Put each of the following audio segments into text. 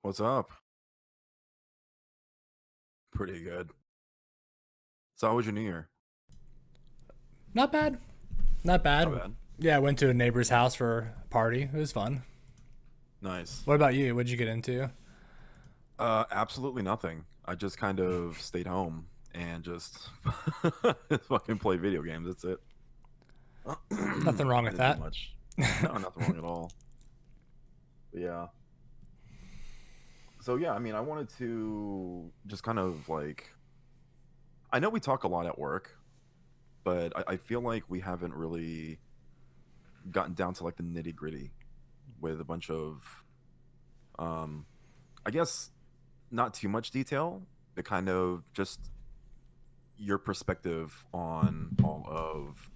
What's up? Pretty good. So how was your New Year? Not bad. Not Not bad. bad. Yeah, I went to a neighbor's house for a party. It was fun. Nice. What about you? What'd you get into? Absolutely nothing. I just kind of stayed home and just fucking play video games. That's it. Nothing wrong I with didn't do that. much. No, nothing wrong at all. But yeah. So yeah, I mean, I wanted to just kind of like I know we talk a lot at work, but I feel like we haven't really gotten down to like the nitty gritty with a bunch of um I guess not too much detail, but kind of just your perspective on all of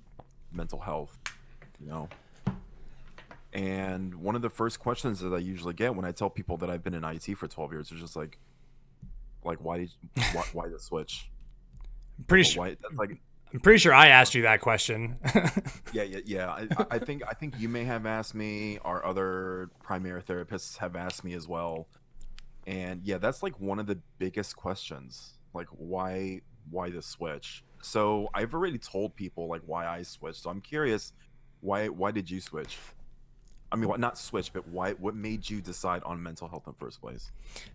mental health, you know? And one of the first questions that I usually get when I tell people that I've been in IT for 12 years is just like why the switch? I'm Like pretty sure. why that's like I'm pretty sure I asked you that question. yeah. I think you may have asked me, our other primary therapists have asked me as well. And yeah, that's like one of the biggest questions. Like why the switch? So I've already told people like why I switched. So I'm curious, why did you switch? I mean, what not switch, but what made you decide on mental health in the first place?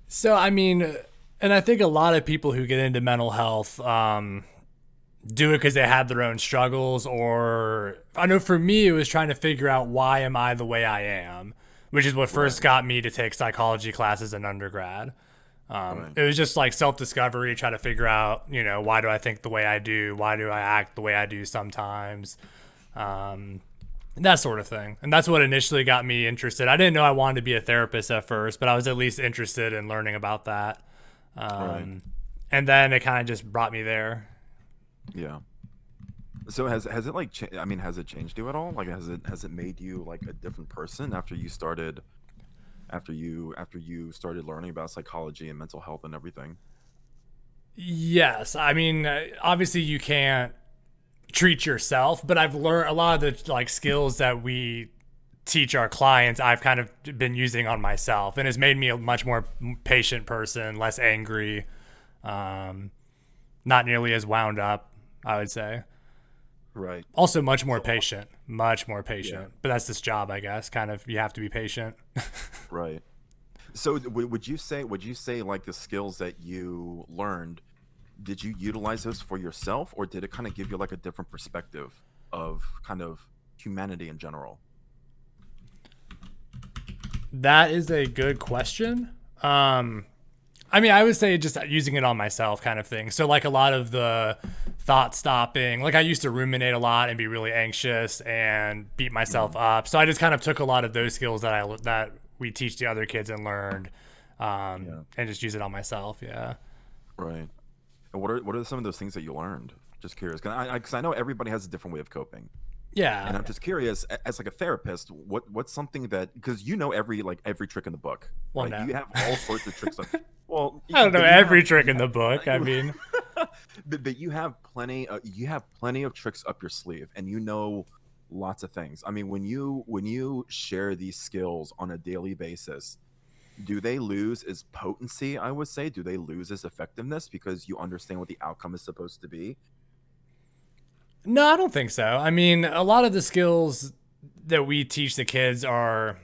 So, I mean, and I think a lot of people who get into mental health do it because they have their own struggles, or I know for me, it was trying to figure out why am I the way I am, which is what first Right, got me to take psychology classes in undergrad. right, It was just like self discovery, try to figure out, why do I think the way I do? Why do I act the way I do sometimes? That sort of thing. And that's what initially got me interested. I didn't know I wanted to be a therapist at first, but I was at least interested in learning about that. right. And then it kind of just brought me there. Yeah. So has it like I mean, has it changed you at all? Like has it made you like a different person after you started after you started learning about psychology and mental health and everything? Yes. I mean, obviously you can't treat yourself, but I've learned a lot of the like skills that we teach our clients I've kind of been using on myself, and has made me a much more patient person, less angry, um, not nearly as wound up, I would say. Right. Also much more So patient, much more yeah, patient. But that's this job, I guess. Kind of, you have to be patient. right. So would you say like the skills that you learned, did you utilize those for yourself, or did it kind of give you like a different perspective of kind of humanity in general? That is a good question. I mean, I would say just using it on myself kind of thing. So, like a lot of the thought stopping, like I used to ruminate a lot and be really anxious and beat myself Mhm. up. So, I just kind of took a lot of those skills that we teach the other kids and learned, Yeah, and just use it on myself. Yeah. right. And what are some of those things that you learned? Just curious, because I know everybody has a different way of coping. And Yeah. I'm just curious, as like a therapist, what's something that, because you know every trick in the book, Well, right? no. You have all sorts of tricks. Well, I don't know but you have every trick you in the have book. I mean, but you have plenty of tricks up your sleeve, and you know lots of things. I mean, when you share these skills on a daily basis, do they lose its potency? I would say, do they lose its effectiveness because you understand what the outcome is supposed to be? no, I don't think so. I mean, a lot of the skills that we teach the kids are,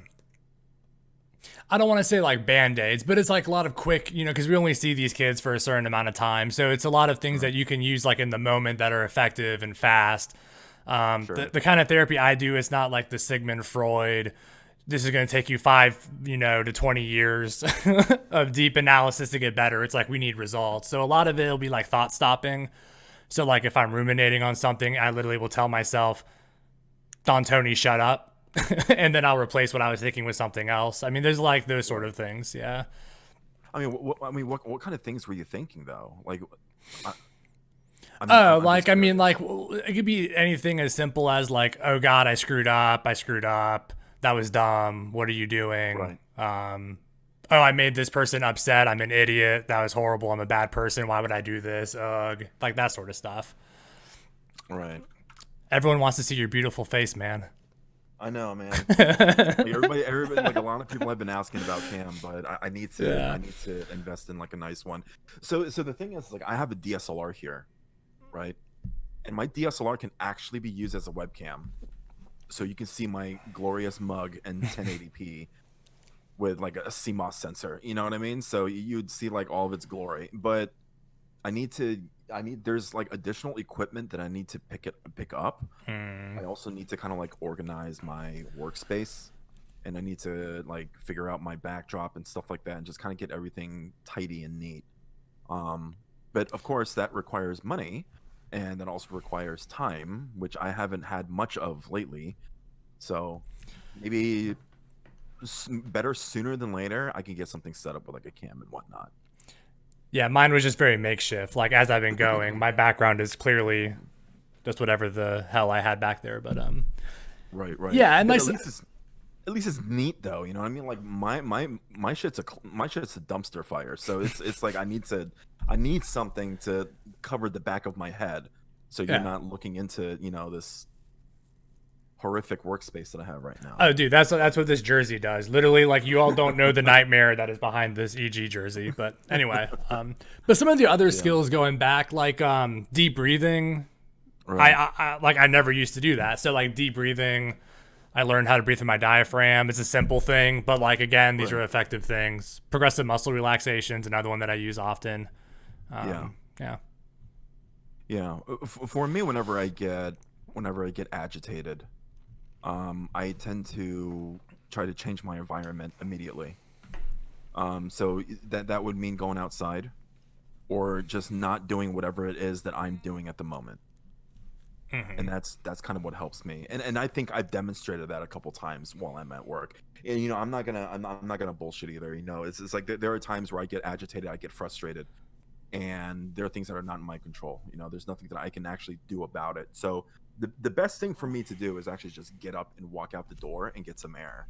I don't want to say like band aids, but it's like a lot of quick, because we only see these kids for a certain amount of time. So it's a lot of things Right. that you can use like in the moment that are effective and fast. The, Sure. the kind of therapy I do is not like the Sigmund Freud. This is going to take you 5 to 20 years of deep analysis to get better. It's like we need results. So a lot of it will be like thought stopping. So like if I'm ruminating on something, I literally will tell myself, Don Tony, shut up. And then I'll replace what I was thinking with something else. I mean, there's like those sort Right. of things. Yeah. I mean, what kind of things were you thinking though? Like, I, Oh, I'm just like, I mean, like, curious. it could be anything as simple as, like, oh God, I screwed up. I screwed up. That was dumb. What are you doing? Right. Oh, I made this person upset. I'm an idiot. That was horrible. I'm a bad person. Why would I do this? Ugh. Like that sort of stuff. Right. Everyone wants to see your beautiful face, man. I know, man. Like everybody, like a lot of people have been asking about cam, but I Yeah. need to invest in like a nice one. So the thing is, like, I have a DSLR here, right? And my DSLR can actually be used as a webcam, so you can see my glorious mug in 1080p with like a CMOS sensor. You know what I mean? So you'd see like all of its glory. But I need to. There's like additional equipment that I need to pick up. Hmm. I also need to kind of like organize my workspace, and I need to like figure out my backdrop and stuff like that, and just kind of get everything tidy and neat. Um, but of course, that requires money, and that also requires time, which I haven't had much of lately. So maybe better sooner than later, I can get something set up with like a cam and whatnot. Yeah, mine was just very makeshift. Like as I've been going, my background is clearly just whatever the hell I had back there. But Right, right. yeah, and But nice. at least it's neat though. You know what I mean? Like my shit's a dumpster fire. So it's like I need something to cover the back of my head, so you're Yeah. not looking into this horrific workspace that I have right now. Oh, dude, that's what this jersey does. Literally, like you all don't know the nightmare that is behind this EG jersey. But anyway, but some of the other Yeah. skills going back, like deep breathing, Right. I never used to do that. So like deep breathing, I learned how to breathe through my diaphragm. It's a simple thing, but like again, these are Right. effective things. Progressive muscle relaxation is another one that I use often. Yeah. Yeah. Yeah. For me, whenever I get agitated, I tend to try to change my environment immediately. So that would mean going outside or just not doing whatever it is that I'm doing at the moment. And that's kind of what helps me. And I think I've demonstrated that a couple times while I'm at work. And I'm not gonna bullshit either. It's like there are times where I get agitated, I get frustrated, and there are things that are not in my control. There's nothing that I can actually do about it. So the best thing for me to do is actually just get up and walk out the door and get some air.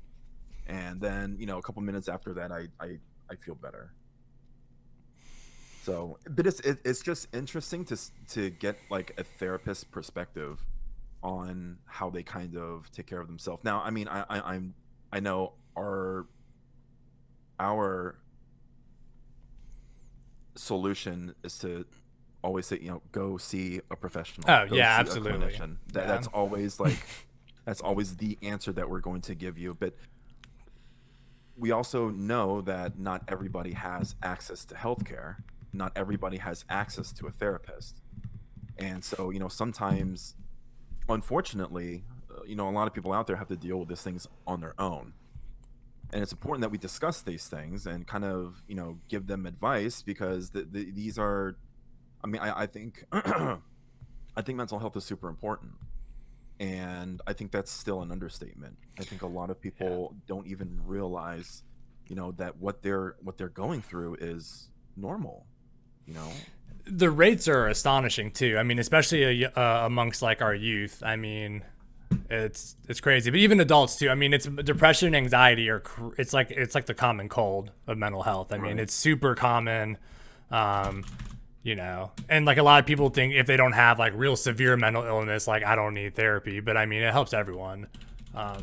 And then, a couple minutes after that, I feel better. So, but it's just interesting to get like a therapist perspective on how they kind of take care of themselves. Now, I mean, I know our solution is to always say, go see a professional, Oh go yeah, see a absolutely. clinician. Yeah. That's always the answer that we're going to give you. But we also know that not everybody has access to healthcare. Not everybody has access to a therapist. And so, sometimes, unfortunately, a lot of people out there have to deal with these things on their own. And it's important that we discuss these things and kind of, give them advice, because these are, I mean, I think, I think mental health is super important. And I think that's still an understatement. I think a lot of Yeah. people don't even realize, that what they're going through is normal, you know? The rates are astonishing too. I mean, especially amongst like our youth. I mean, it's crazy. But even adults too. I mean, it's depression, anxiety, or it's like the common cold of mental health. I mean, Right. it's super common. Um, and like a lot of people think if they don't have like real severe mental illness, like I don't need therapy. But I mean, it helps everyone. Yeah.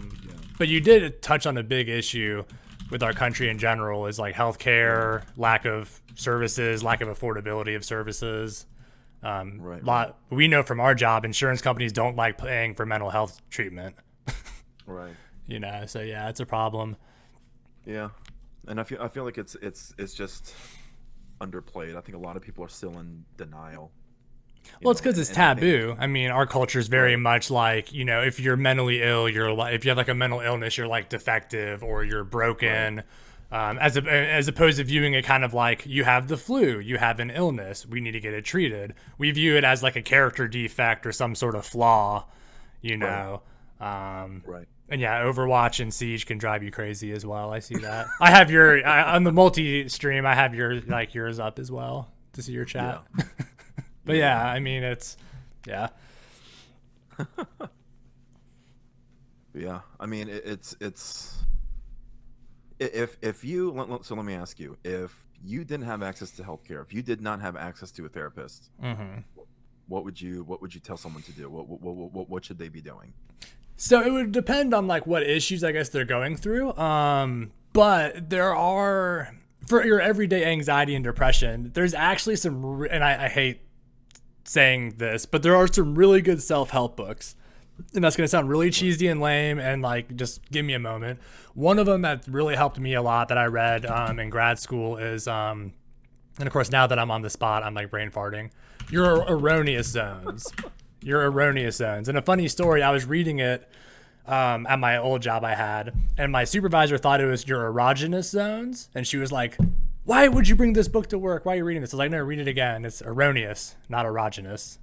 But you did touch on a big issue with our country in general is like healthcare, lack of services, lack of affordability of services. Right. We know from our job, insurance companies don't like paying for mental health treatment. Right. So yeah, it's a problem. Yeah. And I feel like it's just underplayed. I think a lot of people are still in denial. Well, it's because it's And I think taboo. I mean, our culture is very right. much like if you're mentally ill, you're like if you have like a mental illness, you're like defective or you're Right. broken. As opposed to viewing it kind of like you have the flu, you have an illness, we need to get it treated. We view it as like a character defect or some sort of flaw, you Right. know. Um, Right. and yeah, Overwatch and Siege can drive you crazy as well. I see that. I have on the multi stream. I have yours up as well to see your Yeah. chat. But yeah, I mean yeah. Yeah. I mean, it's if you so let me ask you, if you didn't have access to healthcare, if you did not have access to a therapist, Hmm. what would you tell someone to do? What should they be doing? So it would depend on like what issues I guess they're going through. But there are for your everyday anxiety and depression. There's actually and I hate saying this, but there are some really good self-help books. And that's gonna sound really cheesy and lame, and like just give me a moment. One of them that really helped me a lot that I read in grad school is and of course now that I'm on the spot, I'm like brain farting. Your Erroneous Zones. Your Erroneous Zones. And a funny story, I was reading it at my old job I had, and my supervisor thought it was Your Erogenous Zones, and she was like, "Why would you bring this book to work? Why are you reading this?" I was like, "No, read it again. It's erroneous, not erogenous."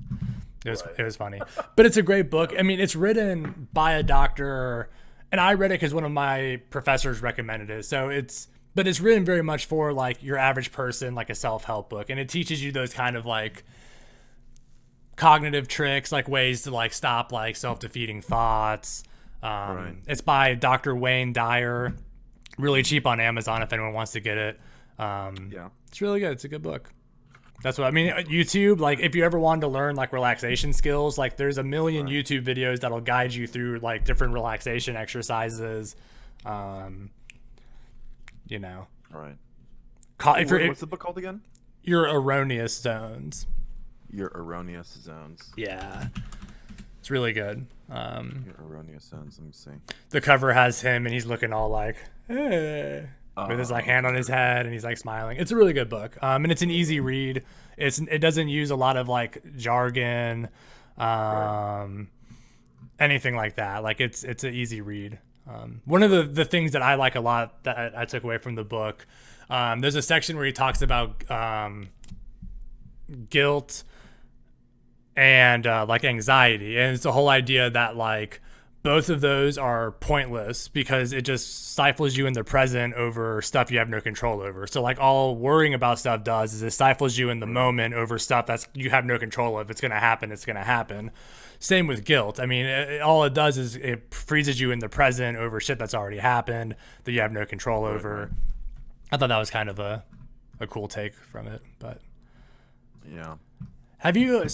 It was funny, but it's a great book. I mean, it's written by a doctor, and I read it because one of my professors recommended it. But it's written very much for like your average person, like a self-help book, and it teaches you those kind of like cognitive tricks, like ways to like stop like self-defeating thoughts. It's by Dr. Wayne Dyer, really cheap on Amazon if anyone wants to get it. It's really good. It's a good book. That's what I mean. YouTube, like if you ever wanted to learn like relaxation skills, like there's a million YouTube videos that'll guide you through like different relaxation exercises. You know. Right. What's the book called again? Your Erroneous Zones. Your Erroneous Zones. Yeah. It's really good. Your Erroneous Zones. Let me see. The cover has him and he's looking all like, hey, with his like hand on his head and he's like smiling. It's a really good book. And it's an easy read. It doesn't use a lot of like jargon, anything like that. Like it's an easy read. One of the things that I like a lot that I took away from the book, there's a section where he talks about guilt and like anxiety, and it's the whole idea that like both of those are pointless because it just stifles you in the present over stuff you have no control over. So like all worrying about stuff does is it stifles you in the moment over stuff that's you have no control of. It's gonna happen. It's gonna happen. Same with guilt. I mean, all it does is it freezes you in the present over shit that's already happened that you have no control over. I thought that was kind of a cool take from it, but yeah. Have you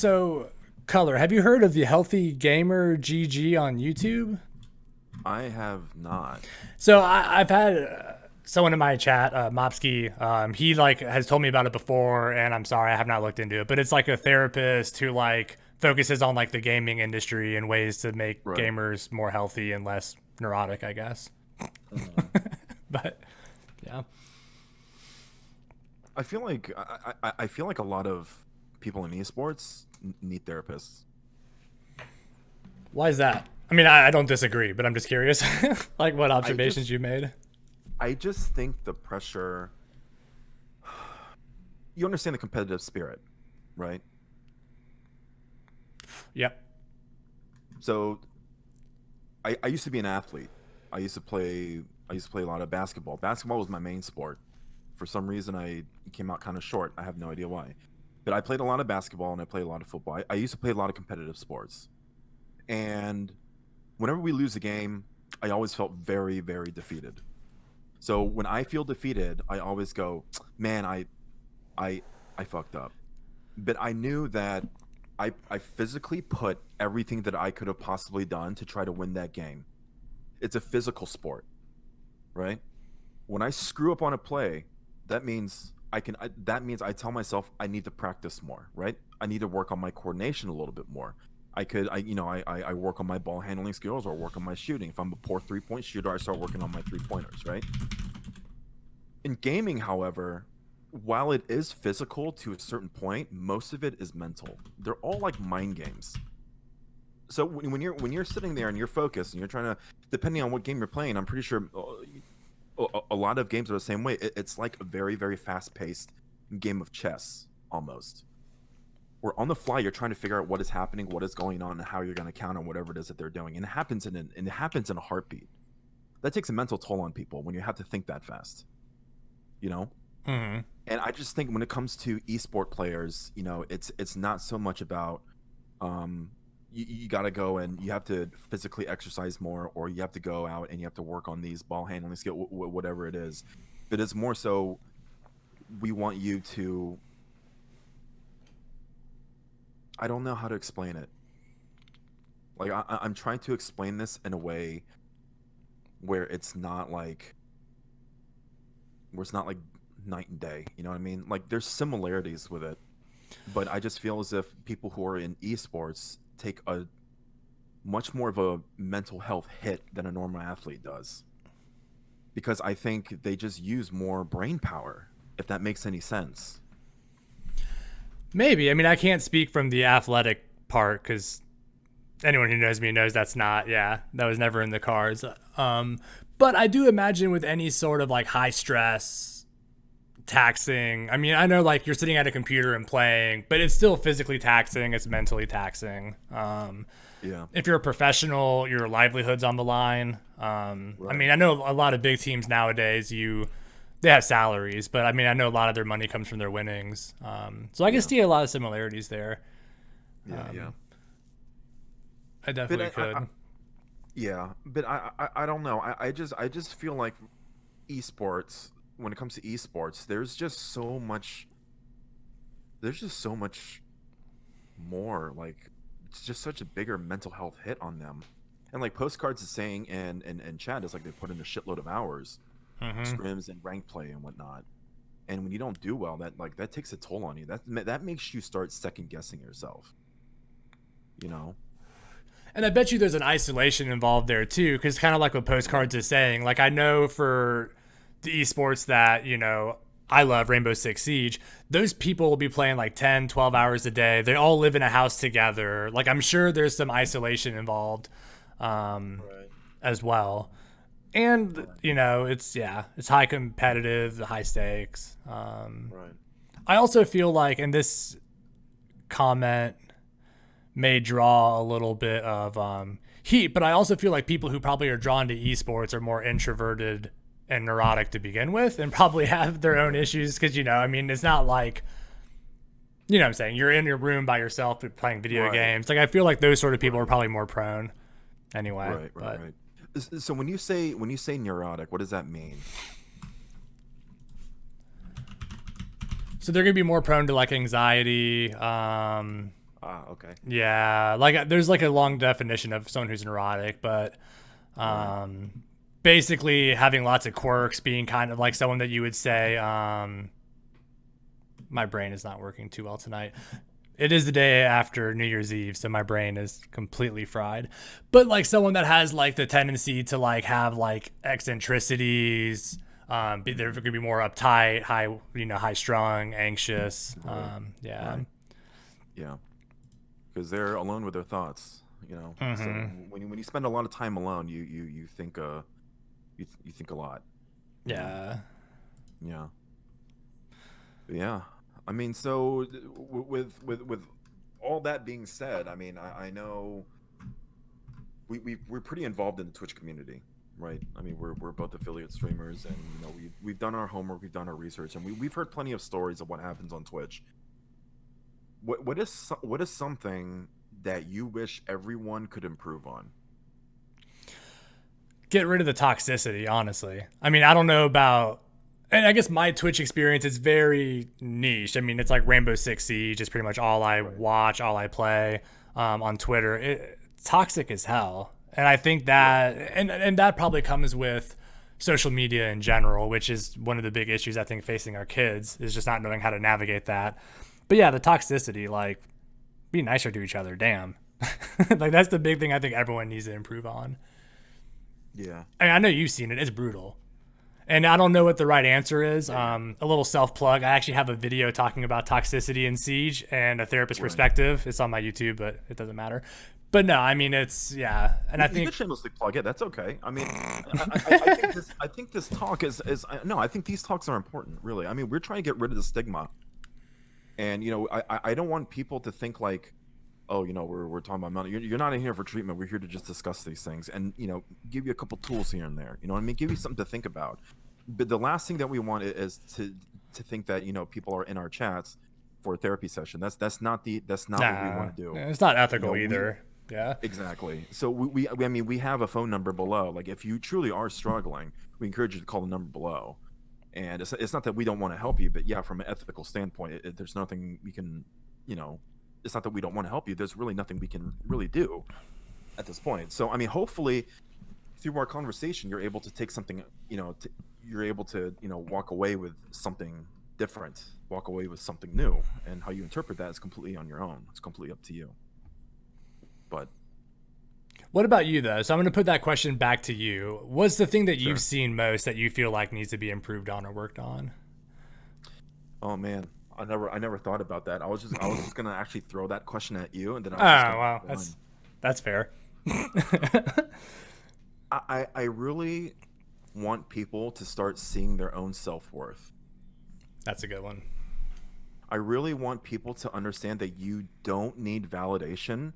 Color? Have you heard of the Healthy Gamer GG on YouTube? I have not. So I've had someone in my chat, Mopsky. He like has told me about it before, and I'm sorry I have not looked into it. But it's like a therapist who like focuses on like the gaming industry and ways to make gamers more healthy and less neurotic, I guess. But yeah, I feel like I feel like a lot of people in esports need therapists. Why is that? I mean, I don't disagree, but I'm just curious, like what observations you made. I just think the pressure. You understand the competitive spirit, right? Yep. So, I used to be an athlete. I used to play a lot of basketball. Basketball was my main sport. For some reason, I came out kind of short. I have no idea why. But I played a lot of basketball and I played a lot of football. I used to play a lot of competitive sports. And whenever we lose a game, I always felt very, very defeated. So when I feel defeated, I always go, man, I fucked up. But I knew that I physically put everything that I could have possibly done to try to win that game. It's a physical sport, right? When I screw up on a play, that means I tell myself I need to practice more, right? I need to work on my coordination a little bit more. I work on my ball handling skills or work on my shooting. If I'm a poor 3-point shooter, I start working on my 3-pointers, right? In gaming, however, while it is physical to a certain point, most of it is mental. They're all like mind games. So when you're sitting there and you're focused and you're trying to, depending on what game you're playing, I'm pretty sure a lot of games are the same way. It's like a very, very fast-paced game of chess, almost. Where on the fly, you're trying to figure out what is happening, what is going on, and how you're going to counter whatever it is that they're doing. And it happens in a heartbeat. That takes a mental toll on people when you have to think that fast. You know? Mm-hmm. And I just think when it comes to esport players, it's not so much about you got to go and you have to physically exercise more, or you have to go out and you have to work on these ball handling skill, whatever it is. But it's more so we want you to, I don't know how to explain it. Like I'm trying to explain this in a way where it's not like night and day. You know what I mean? Like there's similarities with it, but I just feel as if people who are in esports take a much more of a mental health hit than a normal athlete does, because I think they just use more brain power, if that makes any sense. Maybe. I mean, I can't speak from the athletic part because anyone who knows me knows that's not, yeah, that was never in the cards. But I do imagine with any sort of like high stress, taxing, I mean, I know like you're sitting at a computer and playing, but it's still physically taxing, it's mentally taxing. Yeah. If you're a professional, your livelihood's on the line. I Right. mean, I know a lot of big teams nowadays, they have salaries, but I mean, I know a lot of their money comes from their winnings. So I can Yeah. see a lot of similarities there. Yeah. Yeah. I But definitely could. yeah, but I don't know. I just feel like esports, when it comes to esports, there's just so much more, like it's just such a bigger mental health hit on them. And like Postcards is saying in chat, it's like they put in a shitload of hours, Hmm. scrims and rank play and whatnot. And when you don't do well, that takes a toll on you. That makes you start second guessing yourself. You know? And I bet you there's an isolation involved there too, because kind of like what Postcards is saying. Like I know for the esports that, I love, Rainbow Six Siege, those people will be playing like 10, 12 hours a day. They all live in a house together. Like I'm sure there's some isolation involved Right. as well. And, Right. it's high competitive, the high stakes. Right. I also feel like, and this comment may draw a little bit of heat, but I also feel like people who probably are drawn to esports are more introverted and neurotic to begin with and probably have their own issues because, I mean, it's not like, what I'm saying, you're in your room by yourself playing video Right. games. Like, I feel like those sort of people are probably more prone anyway. Right, But right. So when you say neurotic, what does that mean? so they're going to be more prone to like anxiety. Ah, okay. Yeah, like there's like a long definition of someone who's neurotic, but Right. basically having lots of quirks, being kind of like someone that you would say, my brain is not working too well tonight. It is the day after New Year's Eve, so my brain is completely fried. But like someone that has like the tendency to like have like eccentricities, they're going to be more uptight, high strung, anxious. Right. Yeah. Right. Yeah. Because they're alone with their thoughts, you know. So when you spend a lot of time alone, you think you think a lot. You know? Yeah. Yeah. Yeah. I mean, so with all that being said, I mean, I know we're pretty involved in the Twitch community, right? I mean, we're both affiliate streamers, and we've done our homework, we've done our research, and we've heard plenty of stories of what happens on Twitch. What is something that you wish everyone could improve on? Get rid of the toxicity, honestly. I mean, I don't know about, and I guess my Twitch experience is very niche. I mean, it's like Rainbow Six Siege is pretty much all I Right. watch, all I play on Twitter. Toxic as hell. And I think Yeah. that, and that probably comes with social media in general, which is one of the big issues I think facing our kids is just not knowing how to navigate that. But yeah, the toxicity, like, be nicer to each other. Damn. Like, that's the big thing I think everyone needs to improve on. Yeah. I mean, I know you've seen it. It's brutal. And I don't know what the right answer is. A little self plug. I actually have a video talking about toxicity in Siege and a therapist Right. perspective. It's on my YouTube, but it doesn't matter. But no, I mean, yeah. And I You think, can shamelessly plug it. That's okay. I mean, I think this talk no. I think these talks are important. Really. I mean, we're trying to get rid of the stigma, and I don't want people to think like, oh, we're talking about money. You're not in here for treatment. We're here to just discuss these things and give you a couple tools here and there. You know what I mean? Give you something to think about. But the last thing that we want is to think that people are in our chats for a therapy session. That's not what we nah, want to do. it's not ethical We either. Yeah. Exactly. So I mean, we have a phone number below. Like, if you truly are struggling, we encourage you to call the number below. And it's not that we don't want to help you, but yeah, from an ethical standpoint, there's nothing we can, it's not that we don't want to help you. There's really nothing we can really do. at this point. So I mean, hopefully through our conversation, you're able to take something, you're able to, walk away with something different, walk away with something new, and how you interpret that is completely on your own. It's completely up to you. But What about you though? So I'm going to put that question back to you. What's the thing that sure. you've seen most that you feel like needs to be improved on or worked on? Oh man, I never thought about that. I was just gonna actually throw that question at you, and then I Oh, was just gonna wow. move on. That's fair. I really want people to start seeing their own self-worth. That's a good one. I really want people to understand that you don't need validation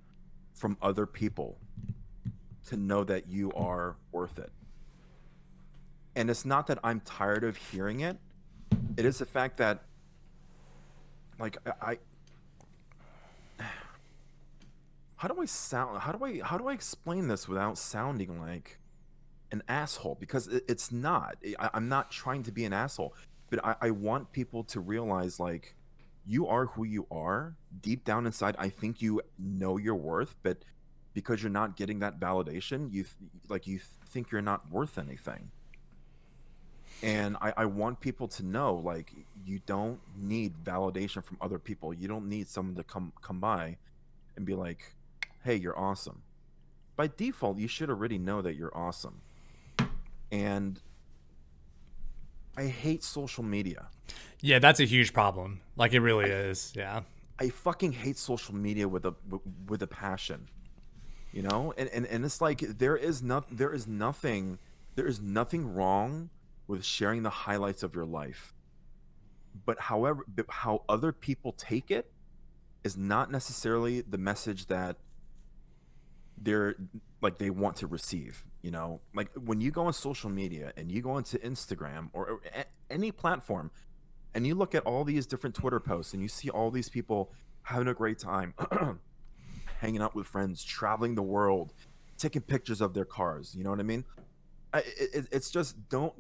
from other people to know that you are worth it. And it's not that I'm tired of hearing it. It is the fact that, like, how do I sound? How do I explain this without sounding like an asshole? Because it's not. I'm not trying to be an asshole, but I want people to realize, like, you are who you are. Deep down inside, I think you know your worth, but because you're not getting that validation, you think you're not worth anything. And I want people to know, like, you don't need validation from other people. You don't need someone to come by and be like, hey, you're awesome. By default, you should already know that you're awesome. And I hate social media. Yeah, that's a huge problem. Like it really I is. Yeah. I fucking hate social media with a passion. And it's like there is nothing wrong with sharing the highlights of your life. But how other people take it is not necessarily the message that they're like they want to receive. Like when you go on social media and you go into Instagram or any platform, and you look at all these different Twitter posts and you see all these people having a great time, hanging out with friends, traveling the world, taking pictures of their cars. You know what I mean? It's just don't,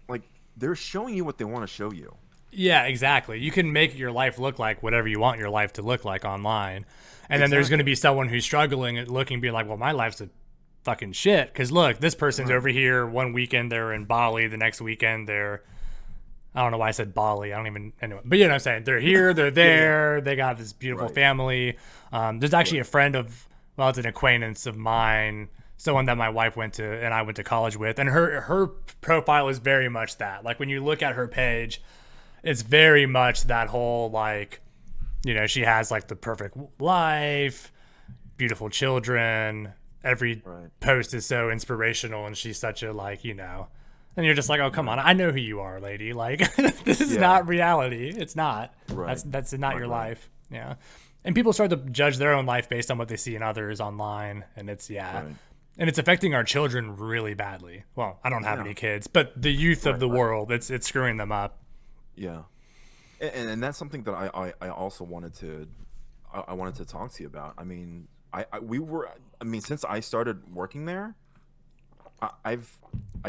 like, they're showing you what they want to show you. Yeah, exactly. You can make your life look like whatever you want your life to look like online. And then there's going to Exactly. be someone who's struggling and looking, being like, well, my life's a fucking shit. Because look, this person's Right. over here one weekend, they're in Bali. The next weekend, I don't know why I said Bali. I don't even, anyway. But you know what I'm saying? They're here, they're Yeah, yeah. there, they got this beautiful Right. family. There's actually a Right. friend of, well, it's an acquaintance of mine, someone that my wife went to and I went to college with. And her profile is very much that. Like when you look at her page, it's very much that whole like, she has like the perfect life, beautiful children. Every Right. post is so inspirational, and she's such a and you're just like, oh come on, I know who you are, lady. Like this is Yeah. not reality. It's not. Right. That's not your Right. life. Yeah. And people start to judge their own life based on what they see in others online, and it's Right. and it's affecting our children really badly. Well, I don't have Yeah. any kids, but the youth of Right. the Right. world, it's screwing them up. Yeah. And that's something that I also wanted to I wanted to talk to you about. I mean, since I started working there, I've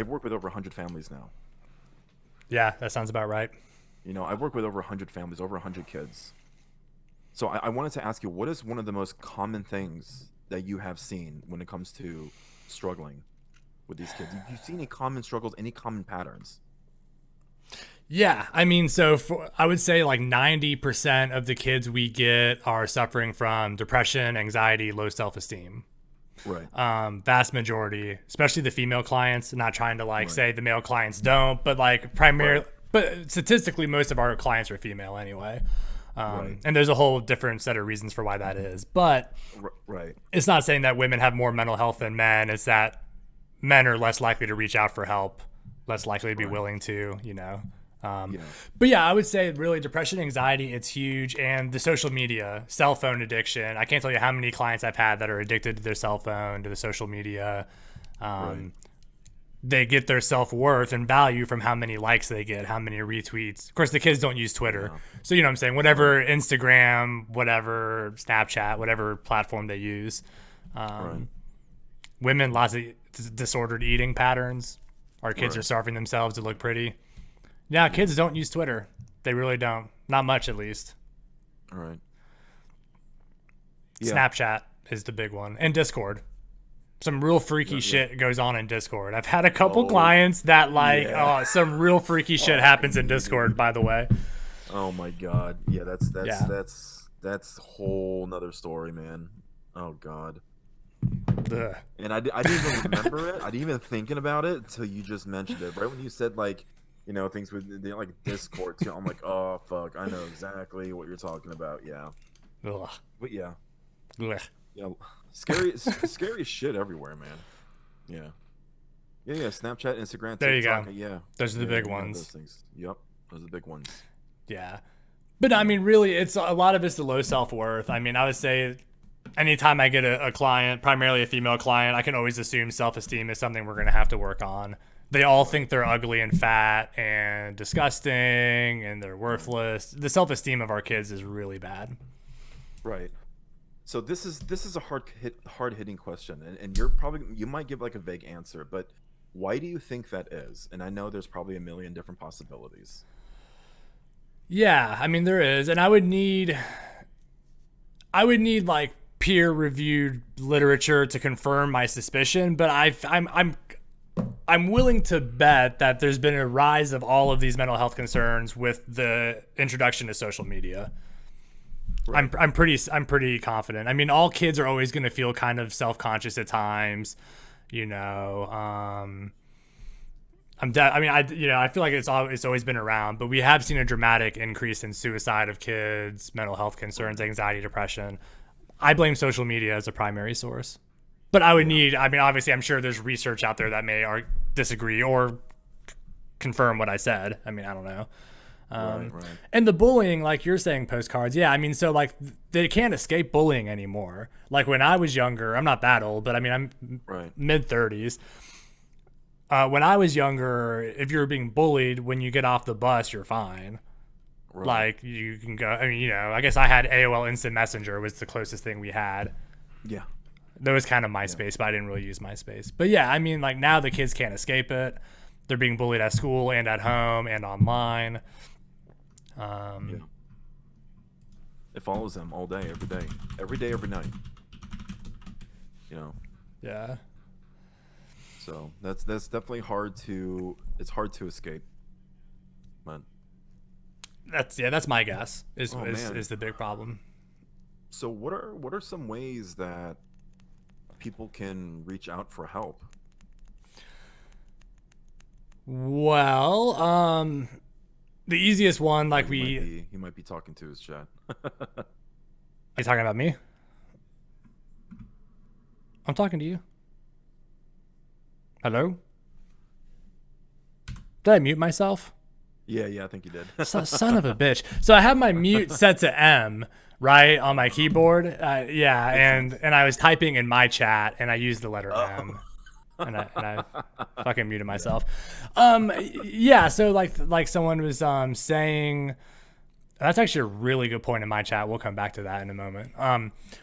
worked with over 100 families now. Yeah, that sounds about right. I've worked with over 100 families, over 100 kids. So I wanted to ask you, what is one of the most common things that you have seen when it comes to struggling with these kids? Do you see any common struggles, any common patterns? Yeah, I mean, so I would say like 90% of the kids we get are suffering from depression, anxiety, low self-esteem. Right. Vast majority, especially the female clients. Not trying to like Right. say the male clients don't, but like primarily, Right. but statistically, most of our clients are female anyway. Right. And there's a whole different set of reasons for why that is. But Right. it's not saying that women have more mental health than men. It's that men are less likely to reach out for help, less likely to be Right. willing to, Yeah. But yeah, I would say really depression, anxiety, it's huge. And the social media, cell phone addiction. I can't tell you how many clients I've had that are addicted to their cell phone, to the social media. Right. They get their self-worth and value from how many likes they get, how many retweets. Of course, the kids don't use Twitter. Yeah. So, you know what I'm saying? Whatever Instagram, whatever Snapchat, whatever platform they use. Right. Women, lots of disordered eating patterns. Our kids Right. are starving themselves to look pretty. Yeah, kids don't use Twitter. They really don't. Not much, at least. Right. Yeah. Snapchat is the big one. And Discord. Some real freaky Yeah. shit goes on in Discord. I've had a couple Oh, clients that like, yeah. oh, some real freaky shit happens in Discord, by the way. Oh my god. Yeah, that's that's Yeah. that's that's whole nother story, man. Oh god. Ugh. And I didn't even remember it. I didn't even thinking about it until you just mentioned it. Right when you said like, things with like Discord too. I'm like, oh fuck, I know exactly what you're talking about. Yeah. Ugh. But yeah, Ugh. yeah, scary shit everywhere, man. Yeah. Yeah. Snapchat, Instagram, There you TikTok. go. Yeah. Those are the big Those ones. things. Yep. Those are the big ones. Yeah. But I Yeah. mean, really, it's a lot of it's the low self worth. I mean, I would say anytime I get a client, primarily a female client, I can always assume self esteem is something we're going to have to work on. They all think they're ugly and fat and disgusting and they're worthless. The self esteem of our kids is really bad. Right. So this is a hard hitting question, and you might give like a vague answer, but why do you think that is? And I know there's probably a million different possibilities. Yeah, I mean there is, and I would need like peer reviewed literature to confirm my suspicion, but I'm willing to bet that there's been a rise of all of these mental health concerns with the introduction to social media. Right. I'm pretty confident. I mean, all kids are always going to feel kind of self-conscious at times, you know. I feel like it's always been around, but we have seen a dramatic increase in suicide of kids, mental health concerns, anxiety, depression. I blame social media as a primary source. But I would need, I mean, obviously, I'm sure there's research out there that may disagree or confirm what I said. I mean, I don't know. Right. And the bullying, like you're saying, postcards. Yeah, I mean, so like they can't escape bullying anymore. Like when I was younger, I'm not that old, but I mean, I'm Right. mid 30s. When I was younger, if you were being bullied, when you get off the bus, you're fine. Right. Like you can go. I mean, you know, I guess I had AOL Instant Messenger was the closest thing we had. Yeah. That was kind of MySpace, but I didn't really use MySpace. But yeah, I mean, like now the kids can't escape it. They're being bullied at school and at home and online. Yeah. It follows them all day, every day, every night. You know. Yeah. So that's definitely it's hard to escape. But That's my guess. Is Oh, man. is the big problem. so what are some ways that people can reach out for help? Well, the easiest one, like He might be talking to his chat. you talking about me? I'm talking to you. Hello? Did I mute myself? Yeah, I think he did. Son of a bitch. So I have my mute set to M, right, on my keyboard. Yeah, and I was typing in my chat, and I used the letter M. And I fucking muted myself. Yeah, so like someone was saying, that's actually a really good point in my chat. We'll come back to that in a moment.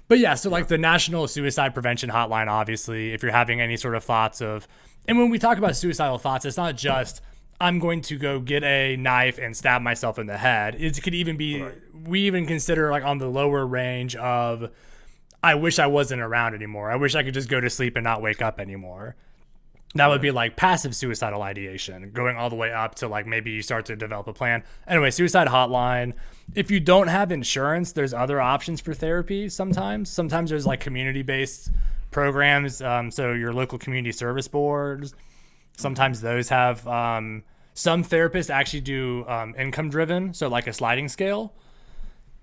But yeah, so like the National Suicide Prevention Hotline, obviously, if you're having any sort of thoughts of, and when we talk about suicidal thoughts, it's not just I'm going to go get a knife and stab myself in the head. It could even be, we even consider like on the lower range of, I wish I wasn't around anymore. I wish I could just go to sleep and not wake up anymore. That would be like passive suicidal ideation, going all the way up to like maybe you start to develop a plan. Anyway, suicide hotline. If you don't have insurance, there's other options for therapy sometimes. Sometimes there's like community-based programs. So your local community service boards, sometimes those have some therapists actually do income driven, so like a sliding scale.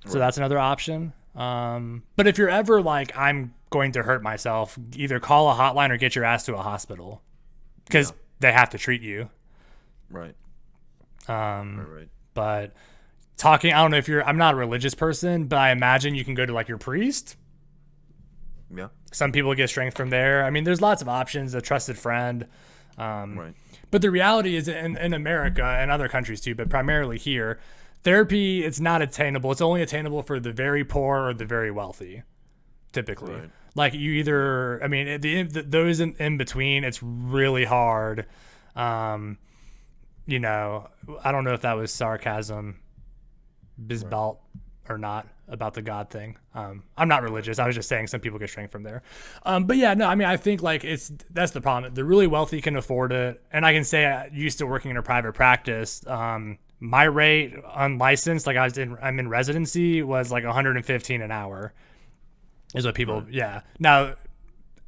So that's another option. But if you're ever like, I'm going to hurt myself, either call a hotline or get your ass to a hospital because they have to treat you. Right. Right. But talking, I don't know if I'm not a religious person, but I imagine you can go to like your priest. Yeah. Some people get strength from there. I mean, there's lots of options, a trusted friend. Right. But the reality is in America and other countries too, but primarily here, therapy, it's not attainable. It's only attainable for the very poor or the very wealthy, typically. Right. Like you either, I mean, those in between, it's really hard. You know, I don't know if that was sarcasm, Bisbalt or not about the God thing. I'm not religious. I was just saying some people get strength from there. But yeah, no, I mean, I think like that's the problem. The really wealthy can afford it. And I can say I used to working in a private practice. My rate unlicensed, like I'm in residency, was like 115 an hour is what people, yeah. Now,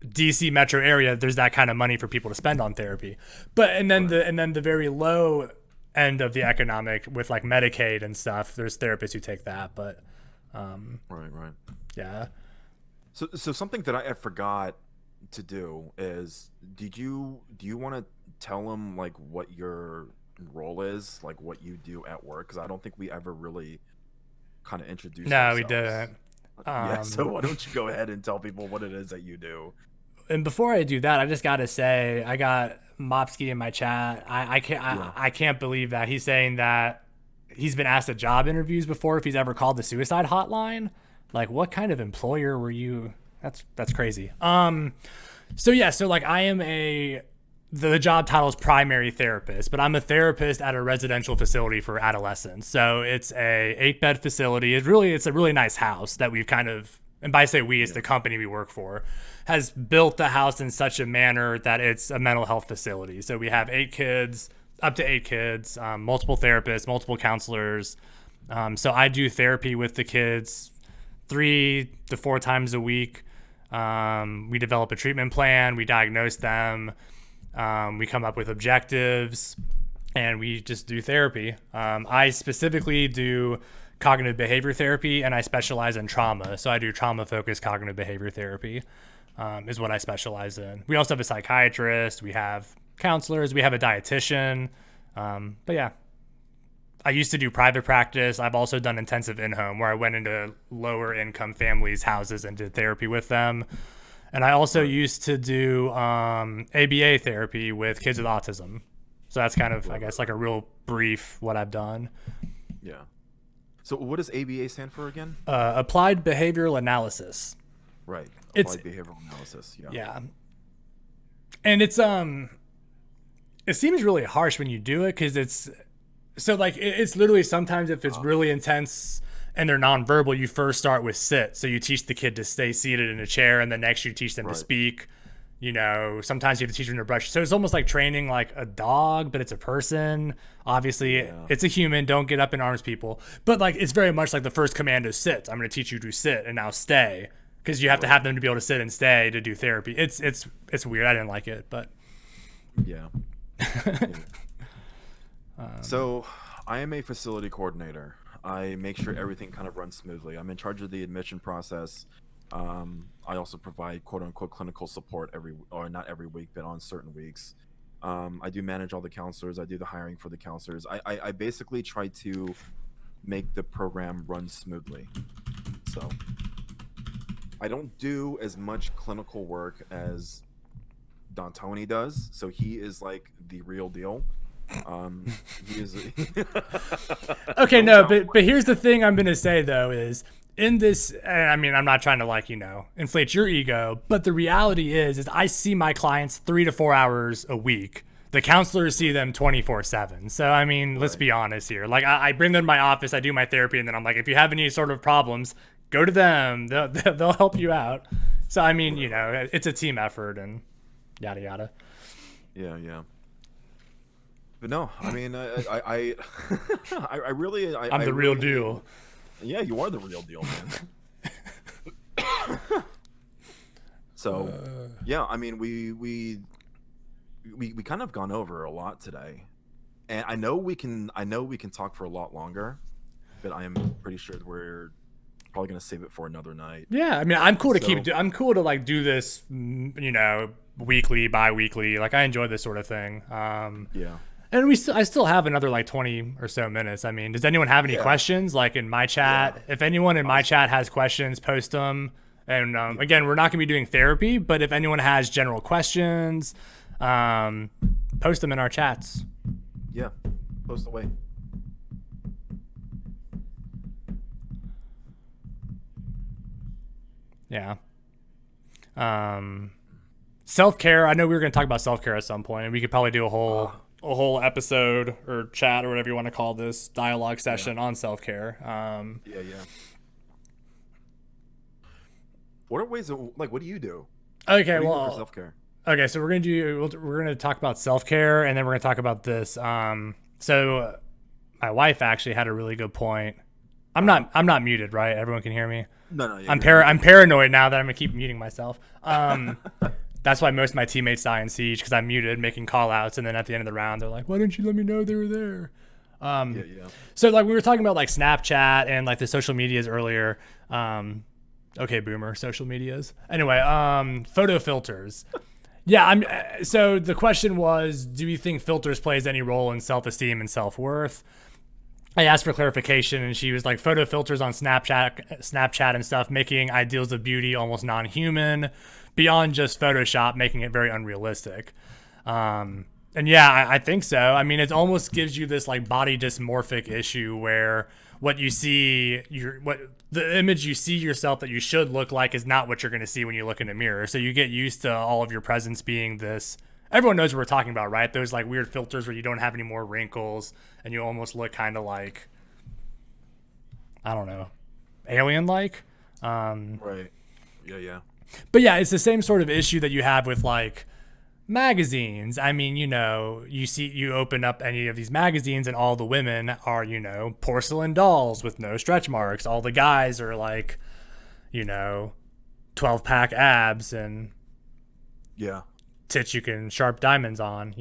DC metro area, there's that kind of money for people to spend on therapy. But, and then the very low end of the economic with like Medicaid and stuff, there's therapists who take that, but Right. yeah. So something that I forgot to do is, do you want to tell them like what your role is, like what you do at work? Because I don't think we ever really kind of introduced No, ourselves. we didn't. Yeah, so why don't you go ahead and tell people what it is that you do? And before I do that, I just gotta say, I got Mopsky in my chat. I can't believe that he's saying that he's been asked at job interviews before if he's ever called the suicide hotline. Like, what kind of employer were you? That's crazy. So yeah, so like I am the job title is primary therapist, but I'm a therapist at a residential facility for adolescents. So it's a 8-bed facility. It's a really nice house that we've kind of, and by say we, it's the company we work for, has built the house in such a manner that it's a mental health facility. So we have up to 8 kids, multiple therapists, multiple counselors. So I do therapy with the kids 3 to 4 times a week. We develop a treatment plan. We diagnose them. We come up with objectives, and we just do therapy. I specifically do cognitive behavior therapy, and I specialize in trauma. So I do trauma-focused cognitive behavior therapy is what I specialize in. We also have a psychiatrist. We have counselors. We have a dietitian. But yeah, I used to do private practice. I've also done intensive in-home, where I went into lower-income families' houses and did therapy with them. And I also used to do ABA therapy with kids with autism. So that's kind of, I guess, like a real brief what I've done. Yeah. So what does ABA stand for again? Applied Behavioral Analysis. Right. It's Applied Behavioral Analysis. Yeah. Yeah. And it's it seems really harsh when you do it, because it's so like it's literally sometimes if it's really intense and they're nonverbal, you first start with sit. So you teach the kid to stay seated in a chair, and then next you teach them to speak. You know, sometimes you have to teach them to brush. So it's almost like training like a dog, but it's a person. Obviously, it's a human. Don't get up in arms, people. But like it's very much like the first command is sit. I'm going to teach you to sit, and now stay, because you have to have them to be able to sit and stay to do therapy. It's weird. I didn't like it, but yeah. So I am a facility coordinator. I make sure everything kind of runs smoothly. I'm in charge of the admission process. I also provide quote unquote clinical support not every week, but on certain weeks. I do manage all the counselors. I do the hiring for the counselors. I basically try to make the program run smoothly. So I don't do as much clinical work as Don Tony does. So he is like the real deal. He is okay, no, but here's the thing I'm gonna say though is in this, I mean, I'm not trying to like, inflate your ego, but the reality is I see my clients 3 to 4 hours a week. The counselors see them 24/7. So I mean, let's be honest here. Like I bring them to my office, I do my therapy, and then I'm like, if you have any sort of problems, go to them. They'll help you out. So I mean, it's a team effort and yada yada. Yeah. But no, I mean, I really, I'm the real deal. Yeah, you are the real deal, man. So, yeah, I mean, we kind of gone over a lot today, and I know we can talk for a lot longer, but I am pretty sure we're probably gonna save it for another night. Yeah, I mean, I'm cool to I'm cool to like do this, weekly, bi-weekly. Like I enjoy this sort of thing. Yeah. And I still have another like 20 or so minutes. I mean, does anyone have any questions? Like in my chat, if anyone in my chat has questions, post them. And again, we're not going to be doing therapy, but if anyone has general questions, post them in our chats. Yeah, post away. Yeah. Self-care. I know we were going to talk about self-care at some point, and we could probably do a whole episode or chat or whatever you want to call this dialogue session on self-care. Yeah. What are ways of, like, what do you do? Okay, What do you do for well, self-care? okay, so we're gonna talk about self care, and then we're gonna talk about this. So my wife actually had a really good point. Uh-huh. I'm not muted, right? Everyone can hear me. No, no, yeah, you're I'm good. paranoid now that I'm gonna keep muting myself. That's why most of my teammates die in Siege because I'm muted, making call outs, and then at the end of the round, they're like, "Why didn't you let me know they were there?" Yeah, yeah. So like we were talking about like Snapchat and like the social medias earlier. Okay, boomer, social medias. Anyway, photo filters. Yeah, so the question was, do you think filters plays any role in self-esteem and self-worth? I asked for clarification, and she was like, photo filters on Snapchat and stuff, making ideals of beauty almost non-human, beyond just Photoshop, making it very unrealistic. And yeah, I think so. I mean, it almost gives you this like body dysmorphic issue where what you see, what the image you see yourself that you should look like is not what you're going to see when you look in a mirror. So you get used to all of your presence being this. Everyone knows what we're talking about, right? Those like weird filters where you don't have any more wrinkles and you almost look kind of like, I don't know, alien like. Right. Yeah, yeah. But yeah, it's the same sort of issue that you have with like magazines. I mean, you open up any of these magazines and all the women are, porcelain dolls with no stretch marks. All the guys are like, 12-pack abs and Yeah. tits you can sharp diamonds on,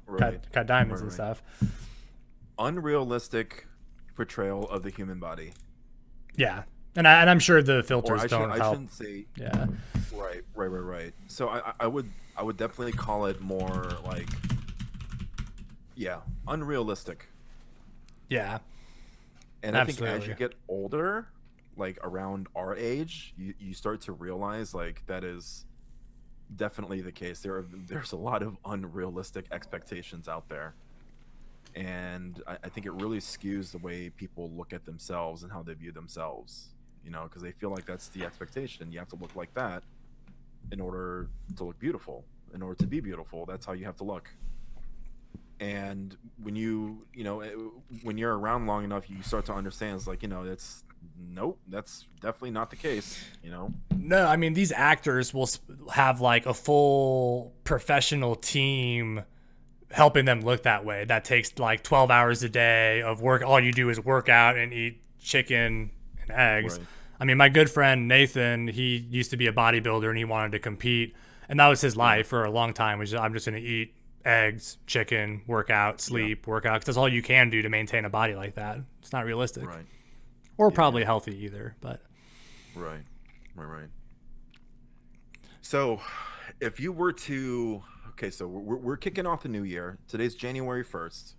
Right. cut diamonds Right, and right. stuff. Unrealistic portrayal of the human body. Yeah. And I'm sure the Or filters don't I help. shouldn't say Yeah. right. So I would definitely call it more like, yeah, unrealistic. Yeah. And I think as Absolutely. you get older, like around our age, you start to realize like that is definitely the case. There's a lot of unrealistic expectations out there. And I think it really skews the way people look at themselves and how they view themselves, because they feel like that's the expectation. You have to look like that in order to look beautiful. In order to be beautiful, that's how you have to look. And when when you're around long enough, you start to understand it's like, it's nope, that's definitely not the case. No, I mean, these actors will have like a full professional team helping them look that way. That takes like 12 hours a day of work. All you do is work out and eat chicken and eggs. Right. I mean, my good friend Nathan, he used to be a bodybuilder and he wanted to compete. And that was his life for a long time. Was I'm just going to eat eggs, chicken, work out, sleep, work out. Because that's all you can do to maintain a body like that. It's not realistic. Right. Or Yeah, probably yeah. healthy either. But Right. So if you were to, okay, so we're kicking off the new year. Today's January 1st,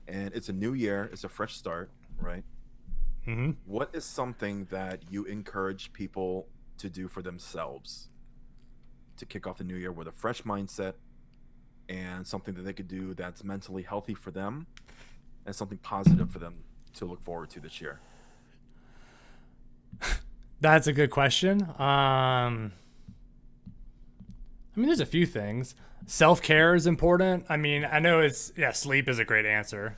and it's a new year. It's a fresh start, right? mhm. What is something that you encourage people to do for themselves to kick off the new year with a fresh mindset and something that they could do that's mentally healthy for them and something positive for them to look forward to this year? That's a good question. I mean, there's a few things. Self care is important. I mean, I know sleep is a great answer.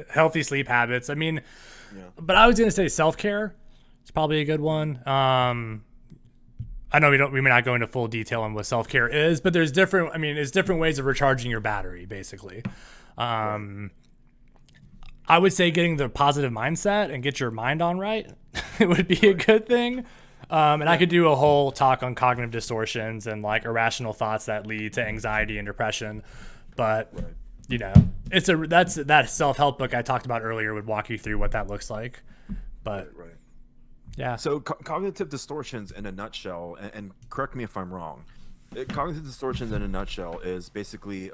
Healthy sleep habits. I mean, Yeah. but I was gonna say self care is probably a good one. I know we may not go into full detail on what self care is, but there's different. I mean, there's different ways of recharging your battery, basically. I would say getting the positive mindset and get your mind on right it would be a good thing. And I could do a whole talk on cognitive distortions and like irrational thoughts that lead to anxiety and depression. But Right. that self-help book I talked about earlier would walk you through what that looks like. But Right. yeah, So cognitive distortions in a nutshell, and correct me if I'm wrong. Cognitive distortions in a nutshell is basically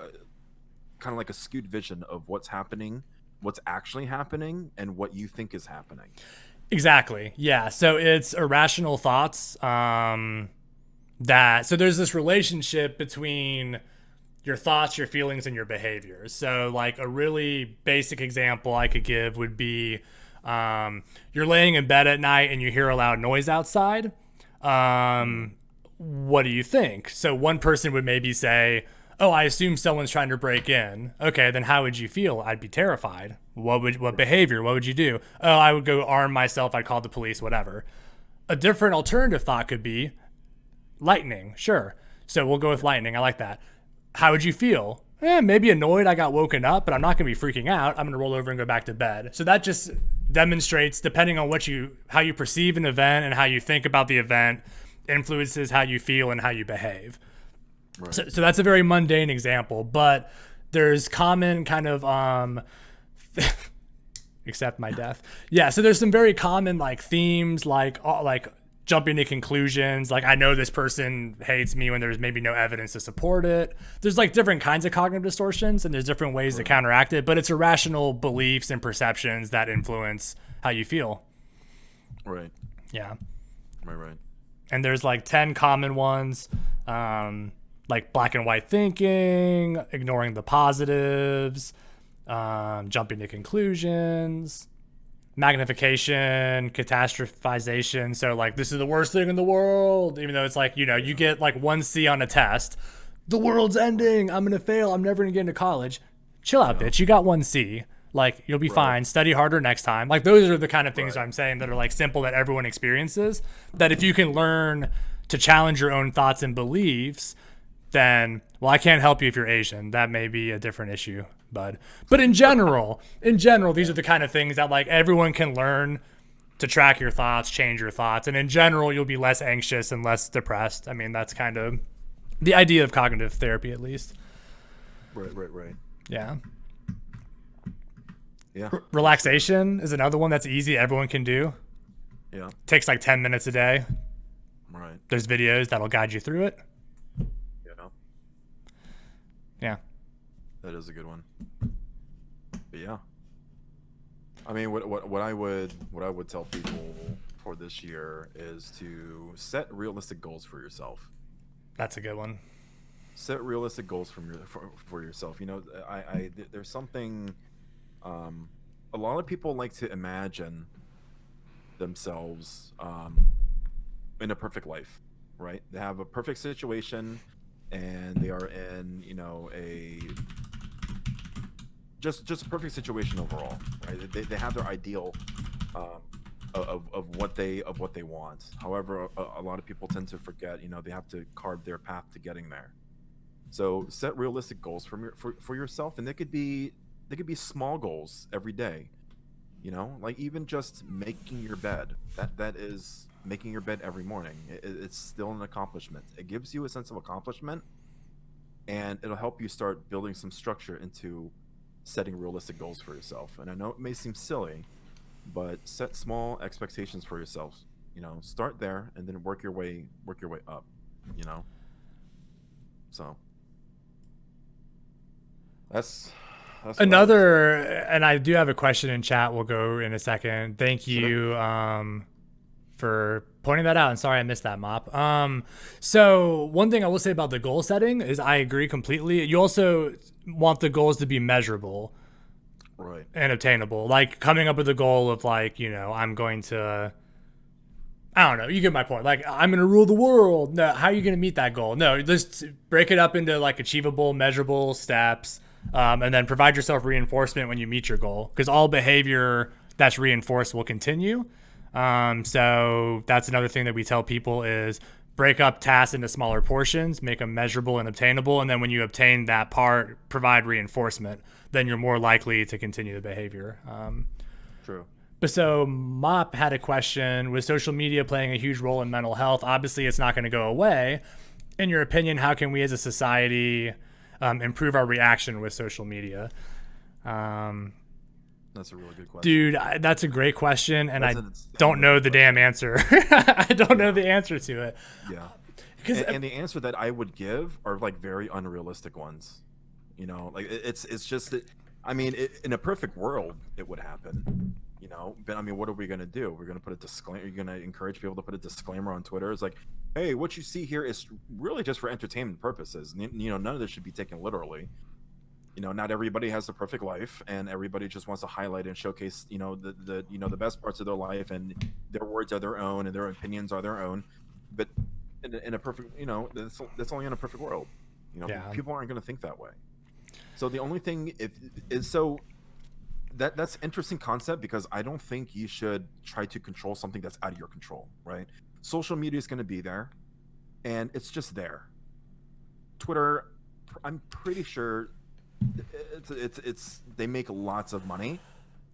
kind of like a skewed vision of what's happening, what's actually happening, and what you think is happening. exactly. Yeah. So it's irrational thoughts. So there's this relationship between your thoughts, your feelings, and your behaviors. So like a really basic example I could give would be you're laying in bed at night and you hear a loud noise outside. What do you think? So one person would maybe say, "Oh, I assume someone's trying to break in." Okay, then how would you feel? I'd be terrified. What behavior? What would you do? Oh, I would go arm myself. I'd call the police. Whatever. A different alternative thought could be lightning. Sure. So we'll go with lightning. I like that. How would you feel? Maybe annoyed I got woken up, but I'm not going to be freaking out. I'm going to roll over and go back to bed. So that just demonstrates, depending on how you perceive an event and how you think about the event, influences how you feel and how you behave. Right. So that's a very mundane example, but there's common kind of except my death. Yeah, so there's some very common like themes, like jumping to conclusions. Like, I know this person hates me when there's maybe no evidence to support it. There's like different kinds of cognitive distortions, and there's different ways to counteract it, but it's irrational beliefs and perceptions that influence how you feel. Right. Yeah. Right. And there's like 10 common ones, like black and white thinking, ignoring the positives, jumping to conclusions, magnification, catastrophization. So like, this is the worst thing in the world, even though it's like, you get like 1 C on a test. The world's ending. I'm going to fail. I'm never going to get into college. Chill out, bitch. You got 1 C. Like, you'll be fine. Study harder next time. Like, those are the kind of things I'm saying that are like simple that everyone experiences. That if you can learn to challenge your own thoughts and beliefs, then, well, I can't help you if you're Asian. That may be a different issue, bud. But in general, these are the kind of things that like everyone can learn to track your thoughts, change your thoughts. And in general, you'll be less anxious and less depressed. I mean, that's kind of the idea of cognitive therapy, at least. Right. Yeah. Yeah. Relaxation is another one that's easy. Everyone can do. Yeah. Takes like 10 minutes a day. Right. There's videos that'll guide you through it. Yeah. That is a good one. But yeah. I mean, what I would tell people for this year is to set realistic goals for yourself. That's a good one. Set realistic goals for yourself. There's something. A lot of people like to imagine themselves in a perfect life, right? They have a perfect situation, and they are in, a just a perfect situation overall, right? They have their ideal of what they want. However, a lot of people tend to forget, they have to carve their path to getting there. So set realistic goals for yourself, and they could be small goals every day. Like even just making your bed. That is making your bed every morning. It's still an accomplishment. It gives you a sense of accomplishment, and it'll help you start building some structure into setting realistic goals for yourself. And I know it may seem silly, but set small expectations for yourself. Start there and then work your way up. So that's another. And I do have a question in chat. We'll go in a second. Thank you for pointing that out. And sorry I missed that, Mop. So one thing I will say about the goal setting is I agree completely. You also want the goals to be measurable, right, and obtainable. Like coming up with a goal of like, I'm going to, I don't know, you get my point. Like, I'm going to rule the world. No, how are you going to meet that goal? No, just break it up into like achievable, measurable steps, and then provide yourself reinforcement when you meet your goal, because all behavior that's reinforced will continue. So that's another thing that we tell people is break up tasks into smaller portions, make them measurable and obtainable. And then when you obtain that part, provide reinforcement, then you're more likely to continue the behavior. True. But so Mop had a question, with social media playing a huge role in mental health, obviously it's not going to go away. In your opinion, how can we as a society improve our reaction with social media? That's a really good question. Dude, that's a great question, and I don't know the damn answer. I don't know the answer to it. Yeah. And the answer that I would give are like very unrealistic ones. Like it's just that, I mean, in a perfect world, it would happen. But I mean, what are we gonna do? We're gonna put a disclaimer. You're gonna encourage people to put a disclaimer on Twitter. It's like, hey, what you see here is really just for entertainment purposes. None of this should be taken literally. Not everybody has the perfect life, and everybody just wants to highlight and showcase, the best parts of their life, and their words are their own, and their opinions are their own. But in a perfect, that's only in a perfect world. People aren't going to think that way. So the only thing That's interesting concept because I don't think you should try to control something that's out of your control, right? Social media is going to be there, and it's just there. Twitter, I'm pretty sure it's they make lots of money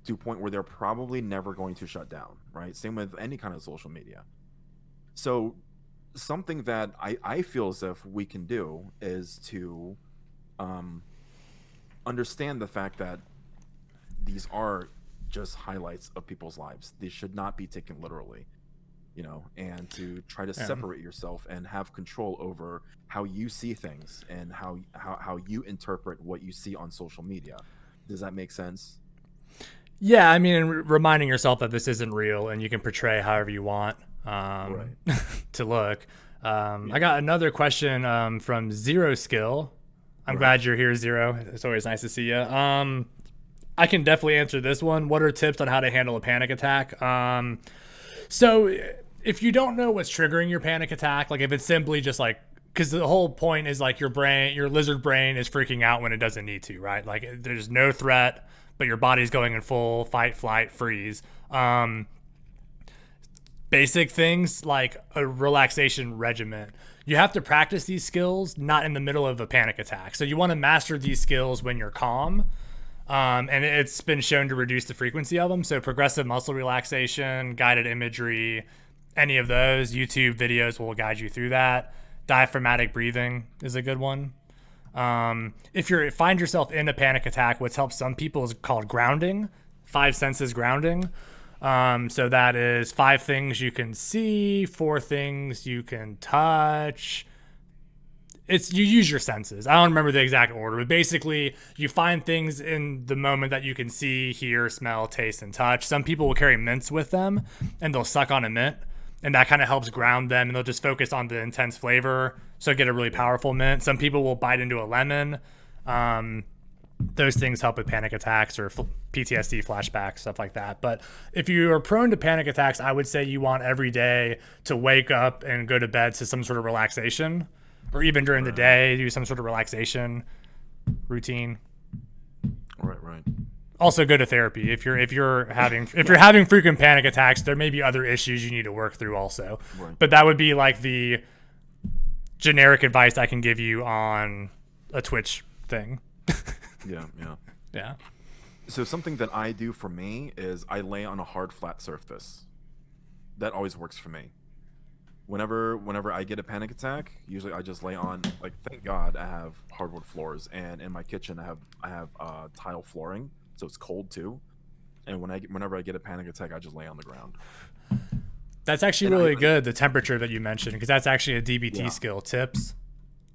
to a point where they're probably never going to shut down, right? Same with any kind of social media. So something that I feel as if we can do is to um, understand the fact that these are just highlights of people's lives. They should not be taken literally, and to try to Yeah. separate yourself and have control over how you see things and how you interpret what you see on social media. Does that make sense? Yeah, I mean, and reminding yourself that this isn't real and you can portray however you want Right. to look. Yeah. I got another question from Zero Skill. I'm Right. glad you're here, Zero. It's always nice to see you. I can definitely answer this one. What are tips on how to handle a panic attack? So if you don't know what's triggering your panic attack, like if it's simply just like, because the whole point is like your lizard brain is freaking out when it doesn't need to, right? Like there's no threat, but your body's going in full fight, flight, freeze. Basic things like a relaxation regimen. You have to practice these skills not in the middle of a panic attack. So you want to master these skills when you're calm. And it's been shown to reduce the frequency of them. So progressive muscle relaxation, guided imagery, any of those YouTube videos will guide you through that. Diaphragmatic breathing is a good one. If you find yourself in a panic attack, what's helped some people is called grounding, 5 senses grounding. So that is 5 things you can see, 4 things you can touch. You use your senses. I don't remember the exact order, but basically you find things in the moment that you can see, hear, smell, taste, and touch. Some people will carry mints with them and they'll suck on a mint, and that kind of helps ground them, and they'll just focus on the intense flavor, so get a really powerful mint. Some people will bite into a lemon. Those things help with panic attacks or PTSD flashbacks, stuff like that. But if you are prone to panic attacks, I would say you want every day to wake up and go to bed to some sort of relaxation, or even during the day, do some sort of relaxation routine. Right. Also, go to therapy if you're having frequent panic attacks. There may be other issues you need to work through also, Right. but that would be like the generic advice I can give you on a Twitch thing. Yeah. Yeah. So something that I do for me is I lay on a hard flat surface. That always works for me. Whenever I get a panic attack, usually I just lay on, like, thank God I have hardwood floors, and in my kitchen I have tile flooring, so it's cold too. And whenever I get a panic attack, I just lay on the ground. That's actually And really good, the temperature that you mentioned, because that's actually a DBT Yeah. skill, tips.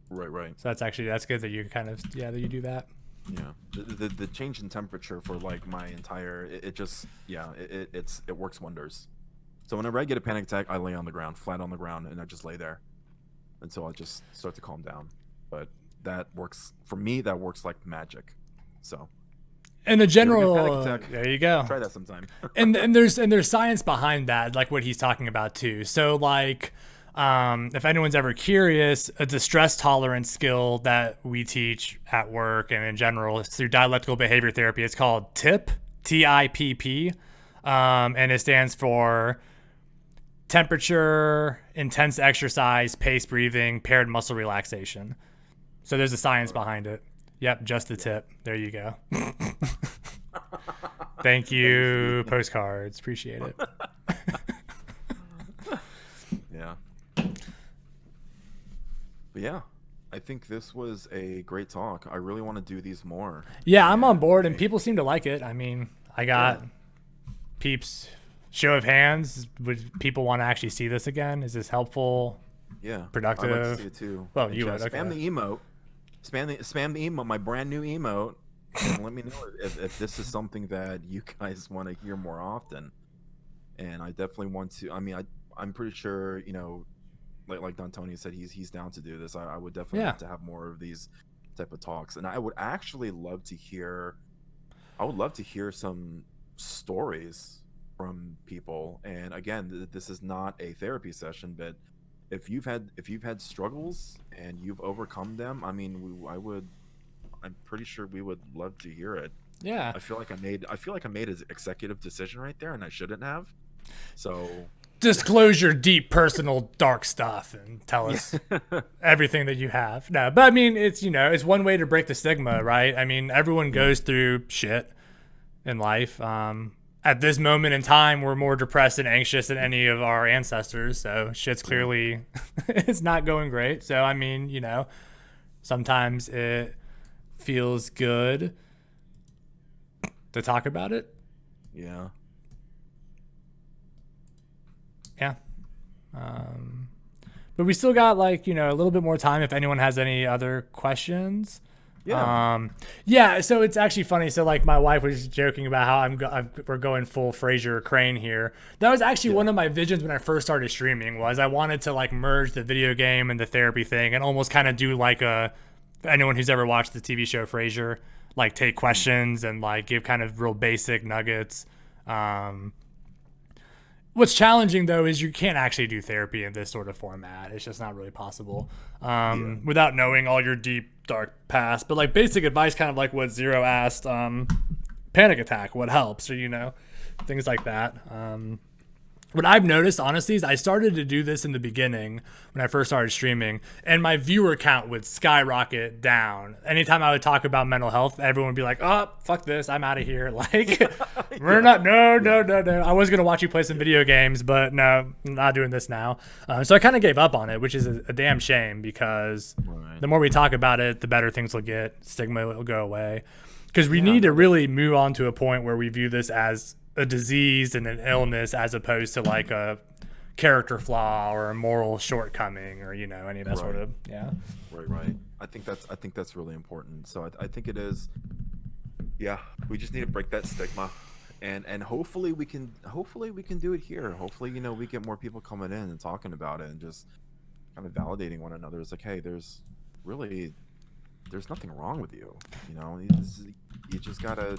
Right. So that's good that you kind of, that you do that. Yeah. The change in temperature for like my entire it just it works wonders. So whenever I get a panic attack, I lay on the ground, flat on the ground, and I just lay there until I just start to calm down. But that works for me. That works like magic. So And the if you ever get a general, panic attack, there you go. try that sometime. and there's science behind that, like what he's talking about too. So like, if anyone's ever curious, a distress tolerance skill that we teach at work and in general is through dialectical behavior therapy. It's called TIP, TIPP, and it stands for temperature, intense exercise, pace breathing, paired muscle relaxation. So there's a science behind it. Yep, just the tip. There you go. Thank you, postcards. Appreciate it. Yeah. But yeah, I think this was a great talk. I really want to do these more. Yeah, I'm on board, and people seem to like it. I mean, I got peeps. Show of hands. Would people want to actually see this again? Is this helpful? Yeah, Productive. I'd like to see it too. Well, And you chat, would, spam okay. the emote. Spam the emote. My brand new emote. And let me know if this is something that you guys want to hear more often. And I definitely want to. I mean, I'm pretty sure like Don Tony said, he's down to do this. I would definitely Yeah. like to have more of these type of talks, and I would actually love to hear. I would love to hear some stories from people. And again, this is not a therapy session, but if you've had struggles and you've overcome them, I mean, I'm pretty sure we would love to hear it. Yeah. I feel like I made an executive decision right there, and I shouldn't have. So Disclose your deep personal dark stuff and tell us everything that you have. No, but I mean, it's, it's one way to break the stigma, right? I mean, everyone goes through shit in life. At this moment in time, we're more depressed and anxious than any of our ancestors. So shit's clearly it's not going great. So, I mean, sometimes it feels good to talk about it. yeah. Yeah. But we still got a little bit more time if anyone has any other questions. Yeah. Yeah, so it's actually funny. So my wife was joking about how we're going full Fraser Crane here. That was actually one of my visions when I first started streaming, was I wanted to merge the video game and the therapy thing and almost kind of do anyone who's ever watched the TV show Frasier, take questions and give kind of real basic nuggets. What's challenging, though, is you can't actually do therapy in this sort of format. It's just not really possible without knowing all your deep, dark past. But, basic advice, kind of like what Zero asked, panic attack, what helps, or, things like that. What I've noticed, honestly, is I started to do this in the beginning when I first started streaming, and my viewer count would skyrocket down. Anytime I would talk about mental health, everyone would be like, "Oh, fuck this, I'm out of here." We're not, no. I was going to watch you play some video games, but no, I'm not doing this now. So I kind of gave up on it, which is a damn shame, because the more we talk about it, the better things will get. Stigma will go away. Because we need to really move on to a point where we view this as a disease and an illness, as opposed to a character flaw or a moral shortcoming, or any of that sort of Right. I think that's really important. So I think it is. Yeah, we just need to break that stigma, and hopefully we can do it here. Hopefully we get more people coming in and talking about it and just kind of validating one another. It's hey, there's nothing wrong with you. You just gotta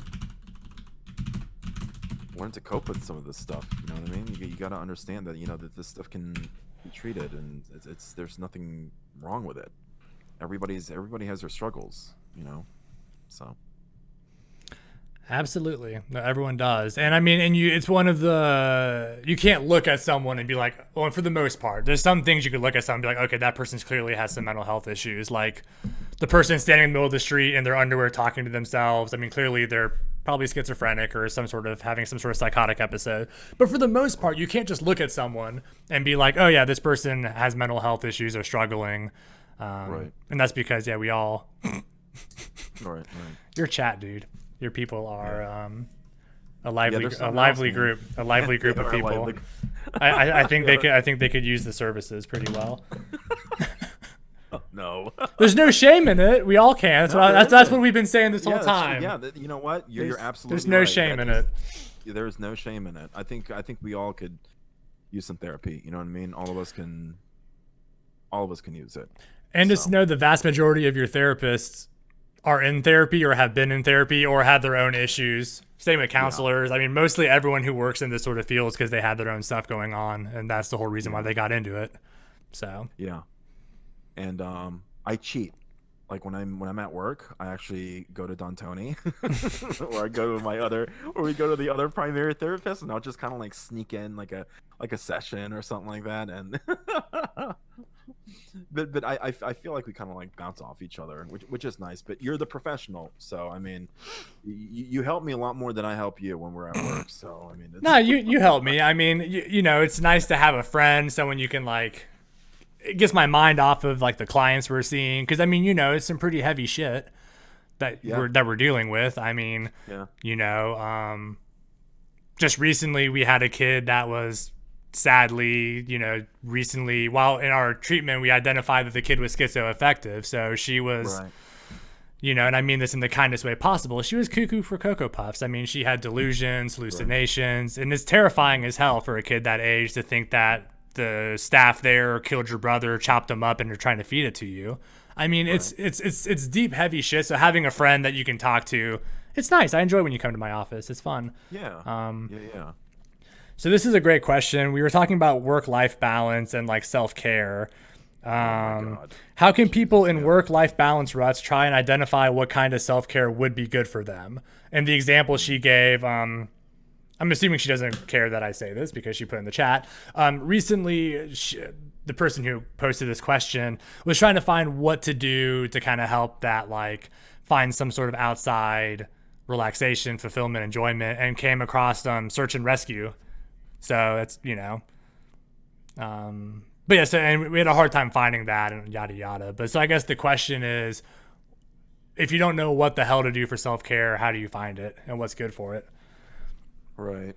learn to cope with some of this stuff. You know what I mean? You got to understand that that this stuff can be treated, and there's nothing wrong with it. Everybody has their struggles. So absolutely, no, everyone does. And I mean, it's one of the, you can't look at someone and be like, well, for the most part, there's some things you could look at someone and be like, okay, that person's clearly has some mental health issues. Like the person standing in the middle of the street in their underwear talking to themselves. I mean, clearly they're probably schizophrenic or having some sort of psychotic episode. But for the most part, you can't just look at someone and be like, oh yeah, this person has mental health issues or struggling. Right. And that's because, we all, right. Your chat, dude. Your people are a lively group of people. I think they could use the services pretty well. No. There's no shame in it. We all can. That's what we've been saying this whole time. Yeah, you know what? You're absolutely There's no right. shame in it. There's no shame in it. I think we all could use some therapy. You know what I mean? All of us can use it. And just know the vast majority of your therapists are in therapy or have been in therapy or had their own issues. Same with counselors. I mean, mostly everyone who works in this sort of field is because they had their own stuff going on, and that's the whole reason why they got into it. So yeah. And I cheat. Like when I'm at work, I actually go to Dontoni, or I go to we go to the other primary therapist, and I'll just kind of sneak in like a session or something like that, and but I feel like we kind of bounce off each other, which is nice. But you're the professional, so I mean, you help me a lot more than I help you when we're at work. So I mean, no, you help me. I mean, it's nice to have a friend, someone you can it gets my mind off of the clients we're seeing, because I mean, it's some pretty heavy shit that we're dealing with. I mean, just recently we had a kid that was sadly, recently, while in our treatment, we identified that the kid was schizoaffective. So she was, and I mean this in the kindest way possible, she was cuckoo for Cocoa Puffs. I mean, she had delusions, hallucinations, and it's terrifying as hell for a kid that age to think that the staff there killed your brother, chopped him up, and they're trying to feed it to you. I mean, it's deep, heavy shit. So having a friend that you can talk to, it's nice. I enjoy when you come to my office. It's fun. Yeah. Yeah. So this is a great question. We were talking about work-life balance and self-care. Oh my god. How can people Jesus, in yeah. work-life balance ruts try and identify what kind of self-care would be good for them? And the example she gave, I'm assuming she doesn't care that I say this because she put in the chat. Recently, the person who posted this question was trying to find what to do to kind of help that, like, find some sort of outside relaxation, fulfillment, enjoyment, and came across search and rescue. So it's, but yeah, so and we had a hard time finding that and yada yada. But so I guess the question is, if you don't know what the hell to do for self care, how do you find it and what's good for it? Right.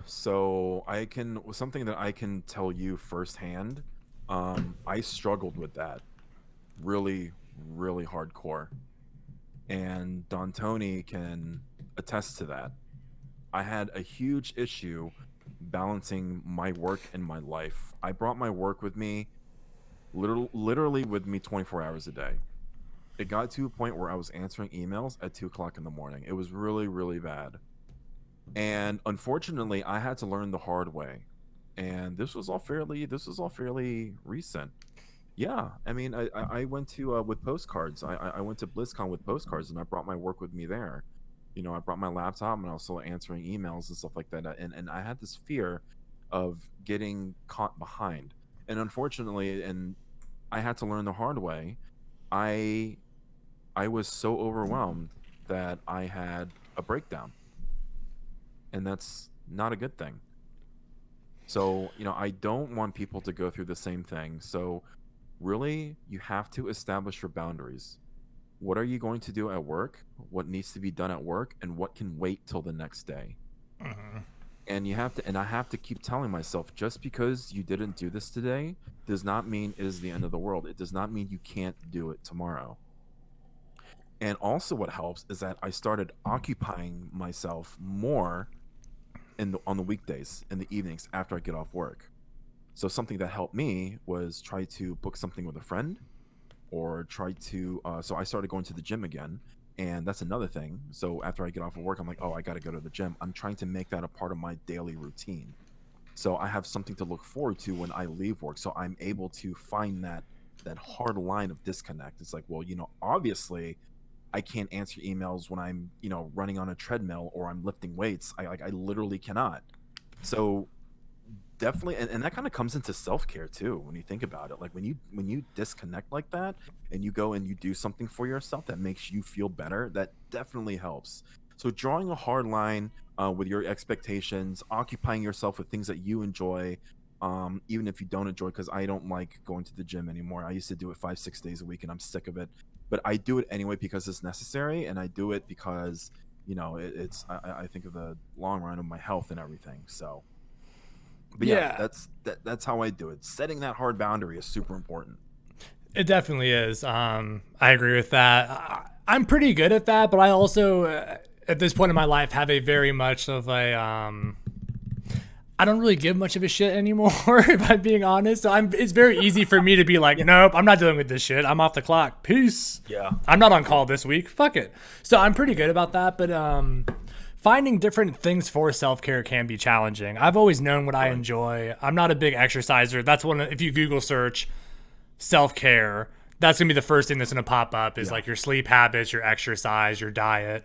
So I can something that I can tell you firsthand. I struggled with that really, really hardcore, and Don Tony can attest to that. I had a huge issue balancing my work and my life. I brought my work with me, literally with me 24 hours a day. It got to a point where I was answering emails at 2 o'clock in the morning. It was really, really bad. And unfortunately, I had to learn the hard way. And this was all fairly recent. Yeah, I mean, I went to with postcards. I went to BlizzCon with postcards, and I brought my work with me there. I brought my laptop, and I was still answering emails and stuff like that. And I had this fear of getting caught behind. And unfortunately, and I had to learn the hard way. I I was so overwhelmed that I had a breakdown, and that's not a good thing. So, I don't want people to go through the same thing. So, really, you have to establish your boundaries. What are you going to do at work? What needs to be done at work? And what can wait till the next day? And I have to keep telling myself, just because you didn't do this today does not mean it is the end of the world. It does not mean you can't do it tomorrow. And also, what helps is that I started occupying myself more on the weekdays, in the evenings after I get off work. So something that helped me was try to book something with a friend, or try to. So I started going to the gym again, and that's another thing. So after I get off of work, I'm like, oh, I got to go to the gym. I'm trying to make that a part of my daily routine. So I have something to look forward to when I leave work. So I'm able to find that hard line of disconnect. It's like, well, obviously I can't answer emails when I'm, running on a treadmill or I'm lifting weights. I literally cannot. So definitely, and that kind of comes into self-care too when you think about it. Like when you disconnect like that, and you go and you do something for yourself that makes you feel better, that definitely helps. So drawing a hard line with your expectations, occupying yourself with things that you enjoy, even if you don't enjoy, because I don't like going to the gym anymore. I used to do it 5 6 days a week, and I'm sick of it, but I do it anyway because it's necessary, and I do it because I think of the long run of my health and everything. So, but yeah, Yeah, that's how I do it. Setting that hard boundary is super important. it definitely is. I agree with that. I'm pretty good at that, but I also, at this point in my life, have a very much of a I don't really give much of a shit anymore, if I'm being honest. So it's very easy for me to be like, nope, I'm not dealing with this shit. I'm off the clock. Peace. Yeah. I'm not on call this week. Fuck it. So I'm pretty good about that, but finding different things for self-care can be challenging. I've always known what I enjoy. I'm not a big exerciser. That's if you Google search self-care, that's going to be the first thing that's going to pop up is like your sleep habits, your exercise, your diet.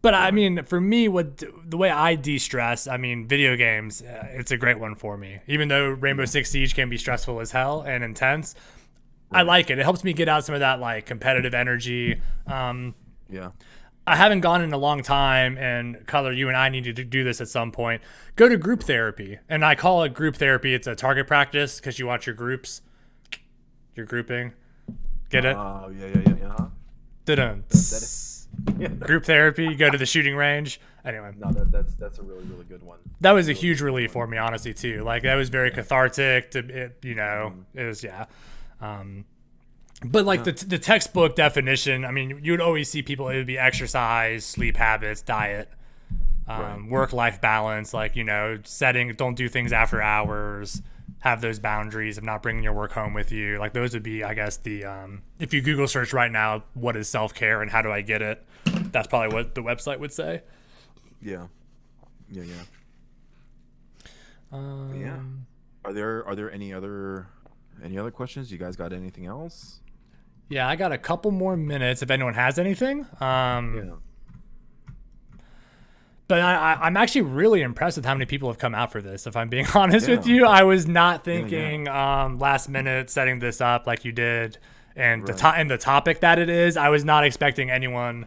But I mean, for me, the way I de-stress, I mean, video games, it's a great one for me. Even though Rainbow Six Siege can be stressful as hell and intense, I like it. It helps me get out some of that like competitive energy. Yeah. I haven't gone in a long time, and Color, you and I need to do this at some point. Go to group therapy, and I call it group therapy. It's a target practice because you watch your groups, your grouping. Get it? Oh, yeah. Huh? Dun-dun. Yeah. Group therapy. You go to the shooting range. Anyway, No, that's a really, really good one. that was a huge relief for me, honestly, too. Like that was very cathartic. It was but like the textbook definition, I mean, you would always see people. It would be exercise, sleep habits, diet, work-life balance. Like setting, don't do things after hours. Have those boundaries of not bringing your work home with you. Like those would be, I guess, the if you Google search right now, what is self-care and how do I get it? That's probably what the website would say. Yeah. But yeah. Are there any other Any other questions? You guys got anything else? Yeah, I got a couple more minutes if anyone has anything. Yeah. But I'm actually really impressed with how many people have come out for this. If I'm being honest with Yeah. you, I was not Yeah, thinking last minute setting this up like you did, and Right. and the topic that it is. I was not expecting anyone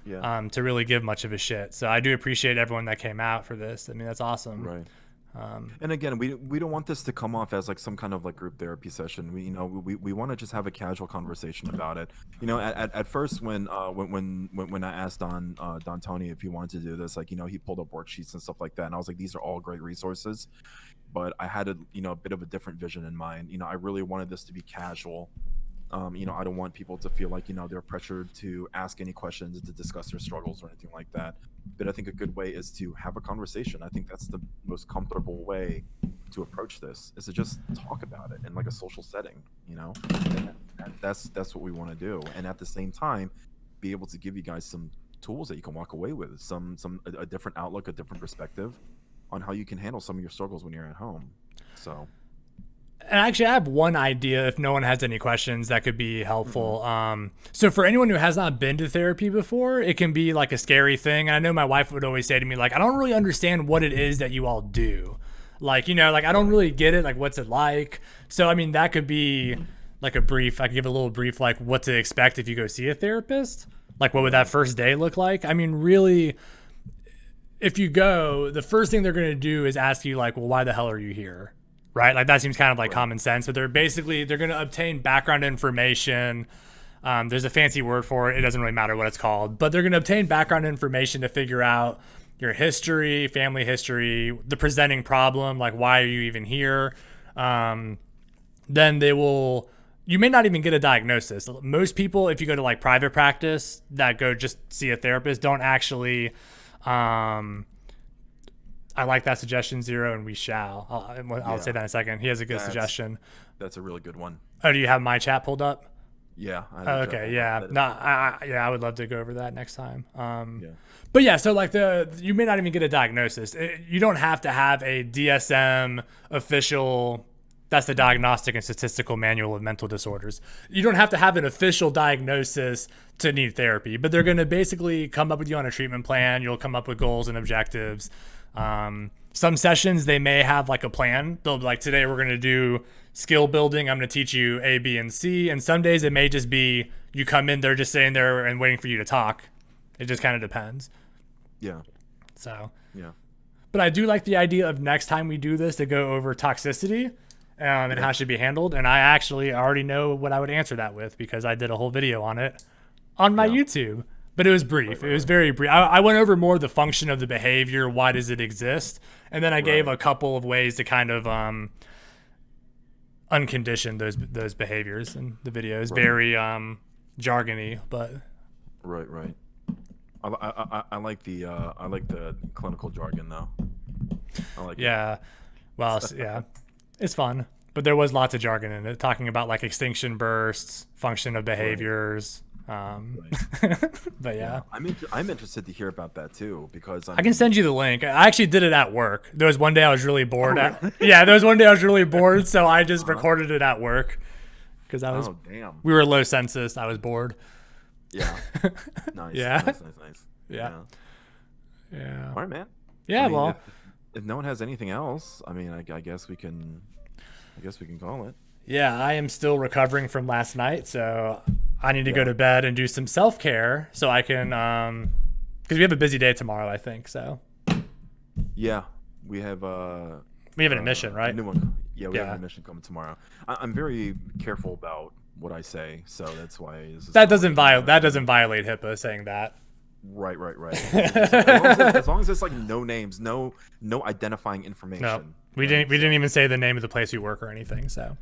Yeah. to really give much of a shit. So I do appreciate everyone that came out for this. I mean, that's awesome. Right. And again, we don't want this to come off as like some kind of like group therapy session. We want to just have a casual conversation about it. At first when I asked Don Tony if he wanted to do this, like he pulled up worksheets and stuff like that, and I was like, these are all great resources, but I had a bit of a different vision in mind. I really wanted this to be casual. I don't want people to feel like they're pressured to ask any questions, to discuss their struggles or anything like that. But I think a good way is to have a conversation. I think that's the most comfortable way to approach this, is to just talk about it in like a social setting. And that's what we want to do. And at the same time, be able to give you guys some tools that you can walk away with, a different outlook, a different perspective on how you can handle some of your struggles when you're at home. So. And actually, I have one idea if no one has any questions that could be helpful. So for anyone who has not been to therapy before, it can be like a scary thing. And I know my wife would always say to me, like, I don't really understand what it is that you all do. Like, like I don't really get it. Like, what's it like? So, I mean, that could be like I could give a little brief, like what to expect if you go see a therapist. Like, what would that first day look like? I mean, really, if you go, the first thing they're going to do is ask you, like, well, why the hell are you here? Right? Like that seems kind of like common sense, but they're going to obtain background information. There's a fancy word for it. It doesn't really matter what it's called, but they're going to obtain background information to figure out your history, family history, the presenting problem, like why are you even here? Then you may not even get a diagnosis. Most people, if you go to like private practice that go just see a therapist, don't actually, I like that suggestion, Zero, and we shall. I'll say that in a second. He has a good suggestion. That's a really good one. Oh, do you have my chat pulled up? Yeah. Okay, yeah. I would love to go over that next time. But yeah, so like you may not even get a diagnosis. You don't have to have a DSM official. That's the Diagnostic and Statistical Manual of Mental Disorders. You don't have to have an official diagnosis to need therapy, but they're going to basically come up with you on a treatment plan. You'll come up with goals and objectives. Some sessions they may have like a plan. They'll be like, today we're going to do skill building. I'm going to teach you A, B, and C. And some days it may just be you come in, they're just sitting there and waiting for you to talk. It just kind of depends. Yeah. So, yeah. But I do like the idea of next time we do this to go over toxicity and how it should be handled. And I actually already know what I would answer that with because I did a whole video on it on my YouTube. But it was brief. It was very brief. I went over more the function of the behavior. Why does it exist? And then I gave a couple of ways to kind of uncondition those behaviors in the video. It's very jargony, but right. I like the clinical jargon though. I like it. Well, yeah, it's fun. But there was lots of jargon in it, talking about like extinction bursts, function of behaviors. But yeah, I'm interested to hear about that too because I can send you the link. I actually did it at work. There was one day I was really bored. There was one day I was really bored, so I just recorded it at work because I was. Oh damn! We were low census. I was bored. Yeah. Nice. Yeah. Nice. Yeah. All right, man. Yeah. If no one has anything else, I mean, I guess we can call it. Yeah, I am still recovering from last night, so I need to go to bed and do some self-care so I can, because we have a busy day tomorrow, I think, so. Yeah, we have an admission, right? A new one. Yeah, we have an admission coming tomorrow. I'm very careful about what I say, so that's why. That doesn't violate HIPAA saying that. Right. as long as it's like no names, no identifying information. No, we didn't even say the name of the place we work or anything. So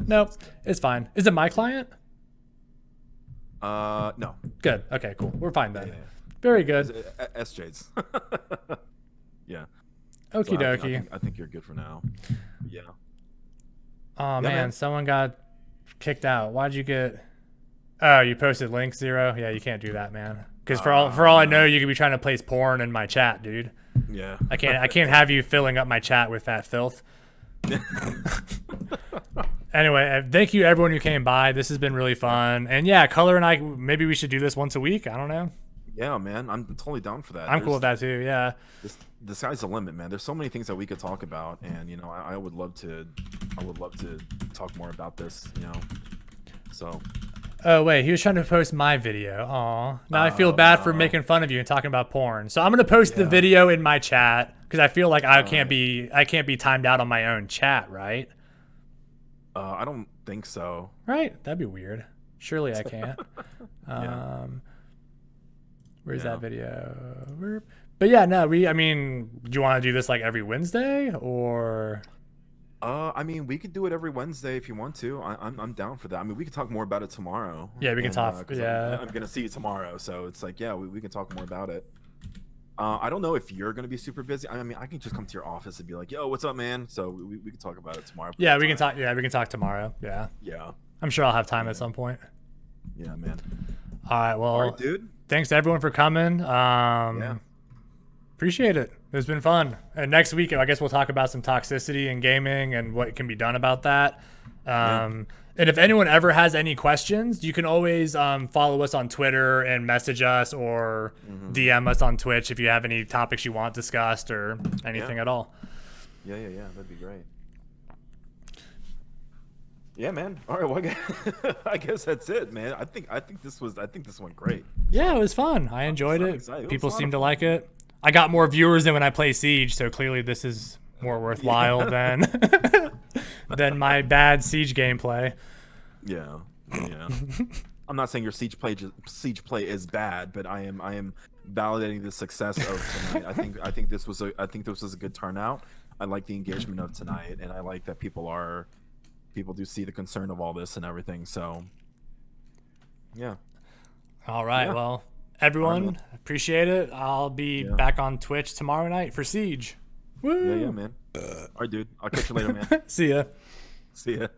nope, it's fine. Is it my client? No. Good. Okay, cool. We're fine then. Yeah. Very good. SJ's. Yeah. Okie dokie. I think you're good for now. Yeah. Oh man, someone got kicked out. Why'd you get? Oh, you posted links, Zero. Yeah, you can't do that, man. Because for all I know, you could be trying to place porn in my chat, dude. Yeah. I can't have you filling up my chat with that filth. Anyway, thank you everyone who came by. This has been really fun. And yeah, Color and I, maybe we should do this once a week. I don't know. Yeah, man, I'm totally down for that. I'm cool with that too. Yeah. The sky's the limit, man. There's so many things that we could talk about, and you know, I would love to talk more about this. You know, so. Oh wait, he was trying to post my video. Aw. Now I feel bad for making fun of you and talking about porn. So I'm gonna post the video in my chat because I feel like I can't be timed out on my own chat, right? I don't think so. Right? That'd be weird. Surely I can't. Where's that video? But yeah, no, I mean, do you want to do this like every Wednesday or? I mean, we could do it every Wednesday if you want to. I'm down for that. I mean, we can talk more about it tomorrow. Yeah, we can talk. 'Cause Yeah, I'm gonna see you tomorrow, so it's like, yeah, we can talk more about it. I don't know if you're gonna be super busy. I mean, I can just come to your office and be like, "Yo, what's up, man?" So we can talk about it tomorrow. yeah, we can talk. Yeah, we can talk tomorrow. Yeah, Yeah, I'm sure I'll have time at some point. yeah, man. All right, well, All right, dude. thanks to everyone for coming. Appreciate it. It's been fun. And next week, I guess we'll talk about some toxicity in gaming and what can be done about that. And if anyone ever has any questions, you can always follow us on Twitter and message us or DM us on Twitch if you have any topics you want discussed or anything at all. Yeah. That'd be great. Yeah, man. All right, well, I guess that's it, man. I think this went great. Yeah, it was fun. I enjoyed so it. excited. It was People a lot seem of to fun. like it. I got more viewers than when I play Siege, so clearly this is more worthwhile than than my bad Siege gameplay. Yeah. I'm not saying your siege play is bad, but I am validating the success of tonight. I think this was a good turnout. I like the engagement of tonight, and I like that people do see the concern of all this and everything. So, yeah. All right. Yeah. Well, everyone, appreciate it. I'll be back on Twitch tomorrow night for Siege. Woo! Yeah, man. All right, dude. I'll catch you later, man. See ya. See ya.